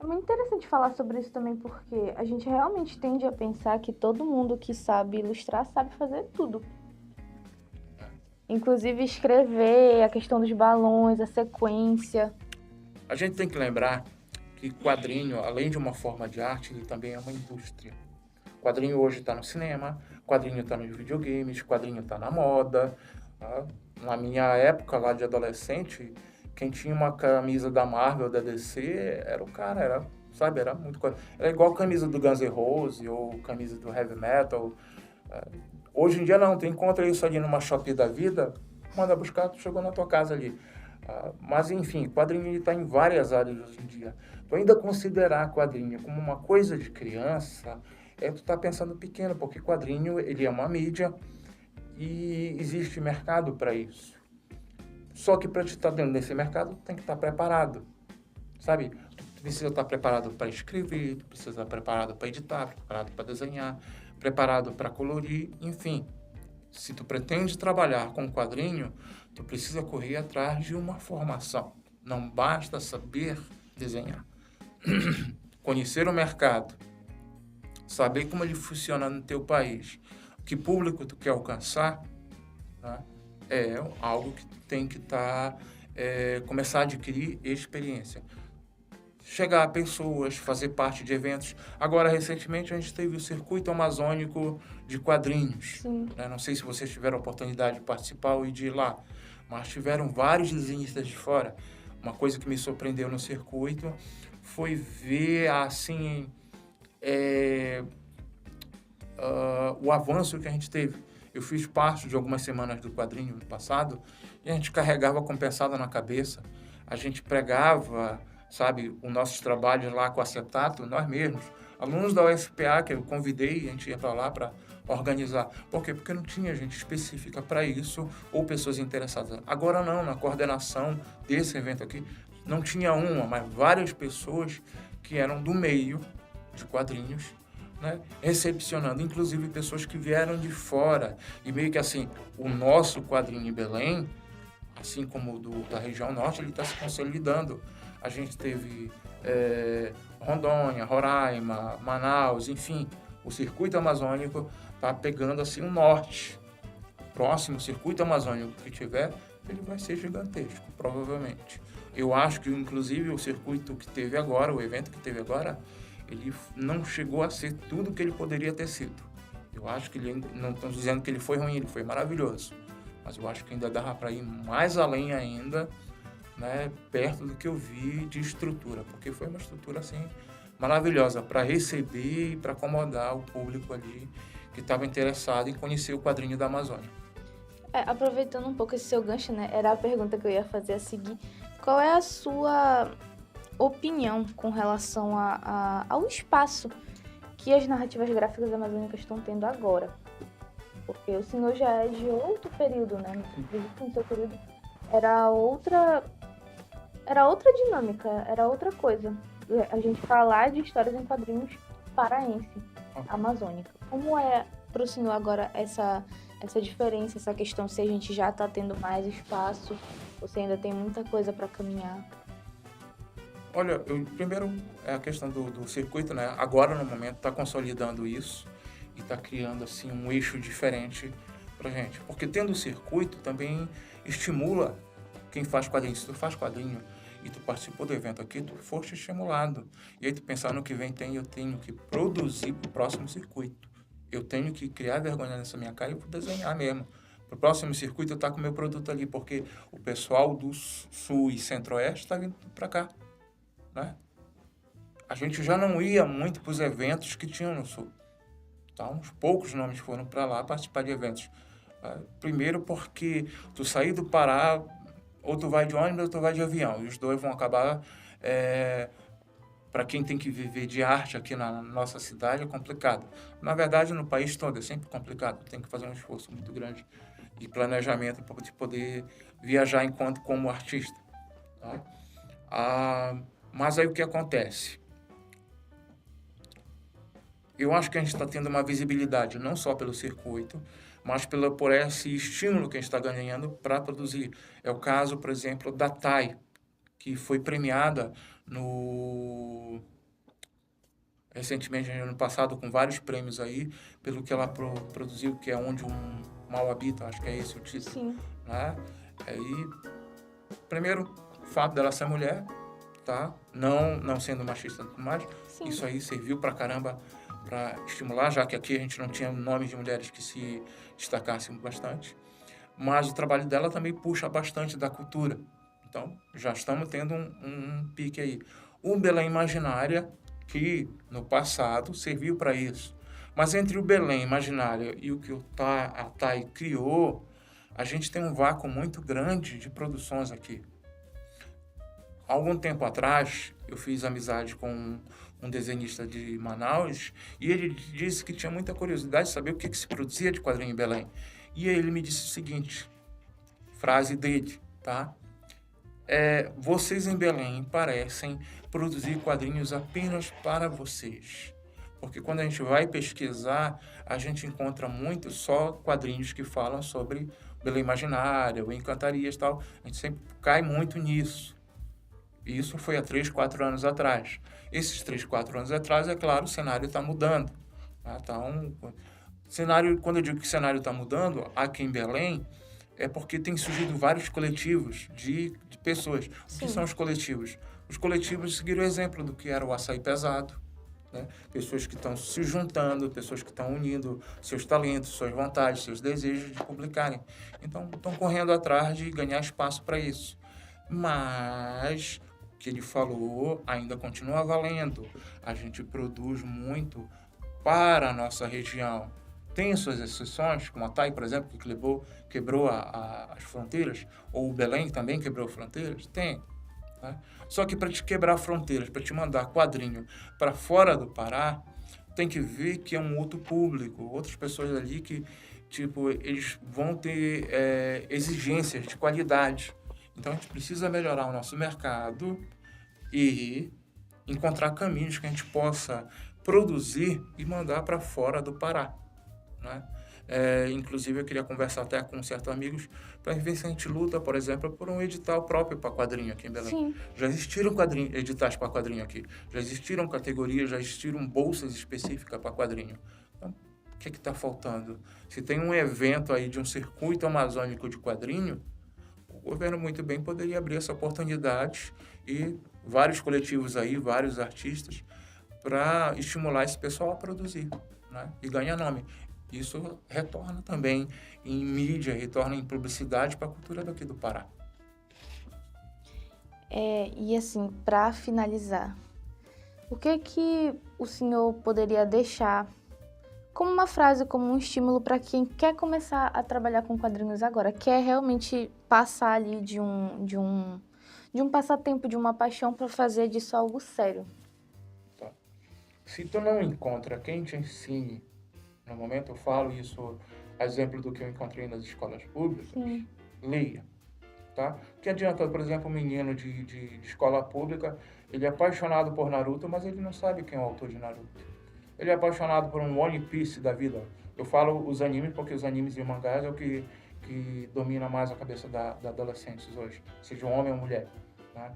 É muito interessante falar sobre isso também, porque a gente realmente tende a pensar que todo mundo que sabe ilustrar sabe fazer tudo. Inclusive escrever, a questão dos balões, a sequência. A gente tem que lembrar que quadrinho, além de uma forma de arte, ele também é uma indústria. Quadrinho hoje está no cinema, quadrinho está nos videogames, quadrinho está na moda. Tá? Na minha época, lá de adolescente, quem tinha uma camisa da Marvel, da DC, era o cara, era muito... Era igual a camisa do Guns N' Roses ou camisa do Heavy Metal. Hoje em dia não, tu encontra isso ali numa Shopee da vida, manda buscar, tu chegou na tua casa ali. Mas enfim, quadrinho está em várias áreas hoje em dia. Tu ainda considerar quadrinho como uma coisa de criança, tu tá pensando pequeno, porque quadrinho ele é uma mídia e existe mercado para isso. Só que para te estar dentro desse mercado, tem que estar preparado, sabe? Tu precisa estar preparado para escrever, tu precisa estar preparado para editar, preparado para desenhar, preparado para colorir, enfim. Se tu pretende trabalhar com quadrinho, tu precisa correr atrás de uma formação. Não basta saber desenhar. Conhecer o mercado, saber como ele funciona no teu país, que público tu quer alcançar, tá? É algo que tu tem que começar a adquirir experiência. Chegar a pessoas, fazer parte de eventos. Agora, recentemente, a gente teve o Circuito Amazônico de Quadrinhos. Né? Não sei se vocês tiveram a oportunidade de participar ou de ir lá, mas tiveram vários desenhistas de fora. Uma coisa que me surpreendeu no circuito foi ver, assim, o avanço que a gente teve. Eu fiz parte de algumas semanas do quadrinho no passado e a gente carregava compensada na cabeça. A gente pregava, sabe, os nossos trabalhos lá com acetato, nós mesmos. Alunos da UFPA que eu convidei, a gente ia para lá para organizar. Por quê? Porque não tinha gente específica para isso ou pessoas interessadas. Agora não, na coordenação desse evento aqui, não tinha uma, mas várias pessoas que eram do meio de quadrinhos, né, recepcionando, inclusive pessoas que vieram de fora. E meio que assim, o nosso quadrinho em Belém, assim como o da região norte, ele está se consolidando. A gente teve Rondônia, Roraima, Manaus, enfim, o circuito amazônico está pegando assim o norte. O próximo circuito amazônico que tiver, ele vai ser gigantesco, provavelmente. Eu acho que, inclusive, o circuito que teve agora, o evento que teve agora, ele não chegou a ser tudo que ele poderia ter sido. Eu acho que ele, não estou dizendo que ele foi ruim, ele foi maravilhoso. Mas eu acho que ainda dava para ir mais além ainda, né, perto do que eu vi de estrutura, porque foi uma estrutura assim maravilhosa para receber e para acomodar o público ali que estava interessado em conhecer o quadrinho da Amazônia. Aproveitando um pouco esse seu gancho, né, era a pergunta que eu ia fazer a seguir. Qual é a sua opinião com relação ao espaço que as narrativas gráficas amazônicas estão tendo agora? Porque o senhor já é de outro período, né? No seu período era outra dinâmica, era outra coisa. A gente falar de histórias em quadrinhos paraense, amazônica. Como é para o senhor agora essa diferença, essa questão, se a gente já está tendo mais espaço, ou se ainda tem muita coisa para caminhar? Olha, primeiro é a questão do circuito, né? Agora, no momento, está consolidando isso e está criando assim um eixo diferente para gente. Porque tendo o circuito também estimula quem faz quadrinho. Se tu faz quadrinho e tu participou do evento aqui, tu foste estimulado. E aí tu pensar no que vem eu tenho que produzir para o próximo circuito. Eu tenho que criar vergonha nessa minha cara e vou desenhar mesmo. Para o próximo circuito eu estou com o meu produto ali, porque o pessoal do sul e centro-oeste está vindo para cá, né? A gente já não ia muito para os eventos que tinham no sul. Tá? Uns poucos nomes foram para lá participar de eventos. Primeiro porque tu sair do Pará, ou tu vai de ônibus ou tu vai de avião. E os dois vão acabar para quem tem que viver de arte aqui na nossa cidade é complicado. Na verdade, no país todo é sempre complicado. Tem que fazer um esforço muito grande de planejamento para poder viajar enquanto como artista. Tá? Mas aí o que acontece? Eu acho que a gente está tendo uma visibilidade, não só pelo circuito, mas por esse estímulo que a gente está ganhando para produzir. É o caso, por exemplo, da Thay, que foi premiada recentemente, no ano passado, com vários prêmios aí, pelo que ela produziu, que é Onde um Mal Habita, acho que é esse o título. Sim. Né? E, primeiro, o fato dela ser mulher, tá? Não sendo machista e tudo mais, Sim. isso aí serviu pra caramba para estimular, já que aqui a gente não tinha nomes de mulheres que se destacassem bastante. Mas o trabalho dela também puxa bastante da cultura. Então, já estamos tendo um pique aí. O Belém Imaginária, que no passado serviu para isso. Mas entre o Belém Imaginária e o que a Thay criou, a gente tem um vácuo muito grande de produções aqui. Há algum tempo atrás, eu fiz amizade com um desenhista de Manaus, e ele disse que tinha muita curiosidade de saber o que se produzia de quadrinho em Belém. E aí ele me disse o seguinte, frase dele, tá? Vocês em Belém parecem produzir quadrinhos apenas para vocês. Porque quando a gente vai pesquisar, a gente encontra muito só quadrinhos que falam sobre Belém Imaginária, ou Encantarias e tal. A gente sempre cai muito nisso. E isso foi há 3, 4 anos atrás. Esses 3, 4 anos atrás, é claro, o cenário está mudando. Cenário, quando eu digo que o cenário está mudando, aqui em Belém, é porque tem surgido vários coletivos de pessoas. Sim. O que são os coletivos? Os coletivos seguiram o exemplo do que era o Açaí Pesado. Né? Pessoas que estão se juntando, pessoas que estão unindo seus talentos, suas vontades, seus desejos de publicarem. Então, estão correndo atrás de ganhar espaço para isso. Mas o que ele falou ainda continua valendo. A gente produz muito para a nossa região. Tem suas exceções, como a Thay, por exemplo, que quebrou as fronteiras, ou o Belém também quebrou fronteiras? Tem. Né? Só que para te quebrar fronteiras, para te mandar quadrinho para fora do Pará, tem que ver que é um outro público, outras pessoas ali que, eles vão ter exigências de qualidade. Então, a gente precisa melhorar o nosso mercado e encontrar caminhos que a gente possa produzir e mandar para fora do Pará. Né? Inclusive, eu queria conversar até com certos amigos para ver se a gente luta, por exemplo, por um edital próprio para quadrinho aqui em Belém. Sim. Já existiram editais para quadrinho aqui, já existiram categorias, já existiram bolsas específicas para quadrinho. Então, o que está faltando? Se tem um evento aí de um circuito amazônico de quadrinho, o governo muito bem poderia abrir essa oportunidade e vários coletivos aí, vários artistas, para estimular esse pessoal a produzir, né? E ganhar nome. Isso retorna também em mídia, retorna em publicidade para a cultura daqui do Pará. E assim, para finalizar, o que o senhor poderia deixar como uma frase, como um estímulo para quem quer começar a trabalhar com quadrinhos agora, quer realmente passar ali de um passatempo, de uma paixão para fazer disso algo sério? Tá. Se tu não encontra quem te ensine, no momento eu falo isso, exemplo do que eu encontrei nas escolas públicas, Sim. Leia. Tá? Que adianta, por exemplo, um menino de escola pública, ele é apaixonado por Naruto, mas ele não sabe quem é o autor de Naruto. Ele é apaixonado por um One Piece da vida. Eu falo os animes porque os animes e o mangás é o que domina mais a cabeça da adolescentes hoje, seja um homem ou mulher. Né?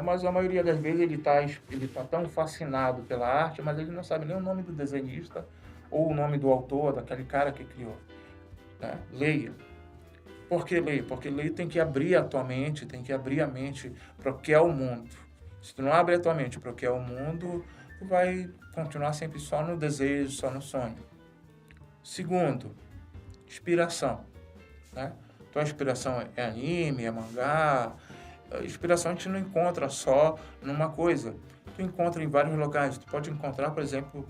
Mas a maioria das vezes ele tá tão fascinado pela arte, mas ele não sabe nem o nome do desenhista ou o nome do autor, daquele cara que criou. Né? Leia. Por que ler? Porque ler tem que abrir a tua mente, tem que abrir a mente para o que é o mundo. Se tu não abre a tua mente para o que é o mundo, tu vai continuar sempre só no desejo, só no sonho. Segundo, inspiração. Né? Tua inspiração é anime, é mangá. A inspiração a gente não encontra só numa coisa. Tu encontra em vários locais. Tu pode encontrar, por exemplo,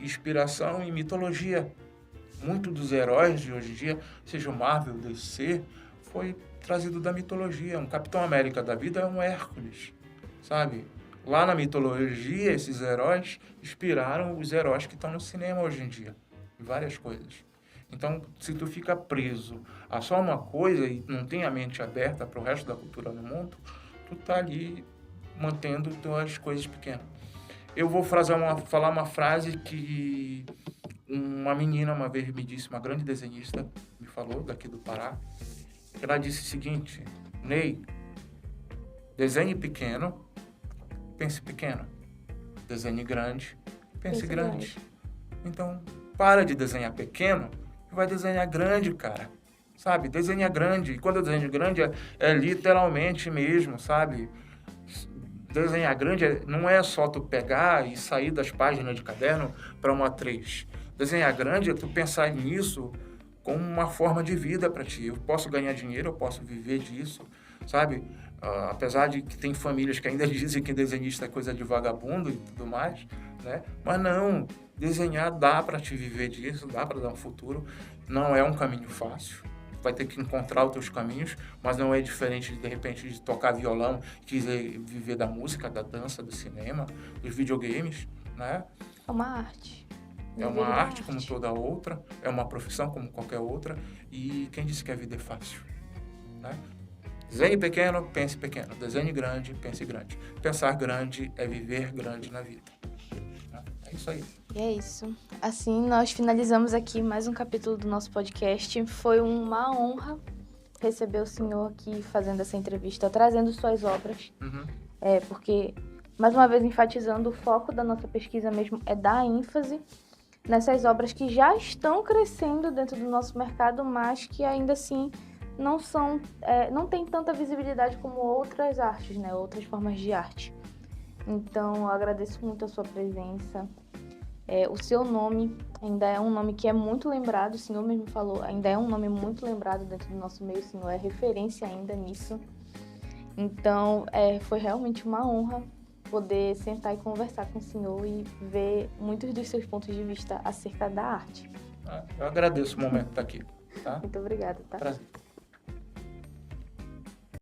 inspiração em mitologia. Muito dos heróis de hoje em dia, seja o Marvel, o DC, foi trazido da mitologia. Um Capitão América da vida é um Hércules, sabe? Lá na mitologia, esses heróis inspiraram os heróis que estão no cinema hoje em dia, em várias coisas. Então, se tu fica preso a só uma coisa e não tem a mente aberta para o resto da cultura no mundo, tu tá ali mantendo tuas coisas pequenas. Eu vou falar uma frase que uma menina uma vez me disse, uma grande desenhista, me falou, daqui do Pará. Ela disse o seguinte: Ney, desenhe pequeno, pense pequeno. Desenhe grande, pense grande. Então, para de desenhar pequeno e vai desenhar grande, cara. Sabe? Desenha grande. E quando eu desenho grande, é literalmente mesmo, sabe? Desenhar grande não é só tu pegar e sair das páginas de caderno para uma A3. Desenhar grande é tu pensar nisso como uma forma de vida para ti. Eu posso ganhar dinheiro, eu posso viver disso, sabe? Apesar de que tem famílias que ainda dizem que desenhista é coisa de vagabundo e tudo mais, né? Mas não, desenhar dá para te viver disso, dá para dar um futuro. Não é um caminho fácil. Vai ter que encontrar os teus caminhos, mas não é diferente de repente de tocar violão, quiser viver da música, da dança, do cinema, dos videogames, né? É uma arte. É uma arte como toda outra, é uma profissão como qualquer outra, e quem disse que a vida é fácil, né? Desenhe pequeno, pense pequeno. Desenhe grande, pense grande. Pensar grande é viver grande na vida. É isso aí. E é isso. Assim, nós finalizamos aqui mais um capítulo do nosso podcast. Foi uma honra receber o senhor aqui fazendo essa entrevista, trazendo suas obras. Porque, mais uma vez, enfatizando, o foco da nossa pesquisa mesmo é dar ênfase nessas obras que já estão crescendo dentro do nosso mercado, mas que ainda assim não tem tanta visibilidade como outras artes, né? Outras formas de arte. Então, eu agradeço muito a sua presença. O seu nome ainda é um nome que é muito lembrado, o senhor mesmo falou, ainda é um nome muito lembrado dentro do nosso meio, o senhor é referência ainda nisso. Então, foi realmente uma honra poder sentar e conversar com o senhor e ver muitos dos seus pontos de vista acerca da arte. Eu agradeço o momento de estar aqui. Tá? Muito obrigada, tá? Prazer.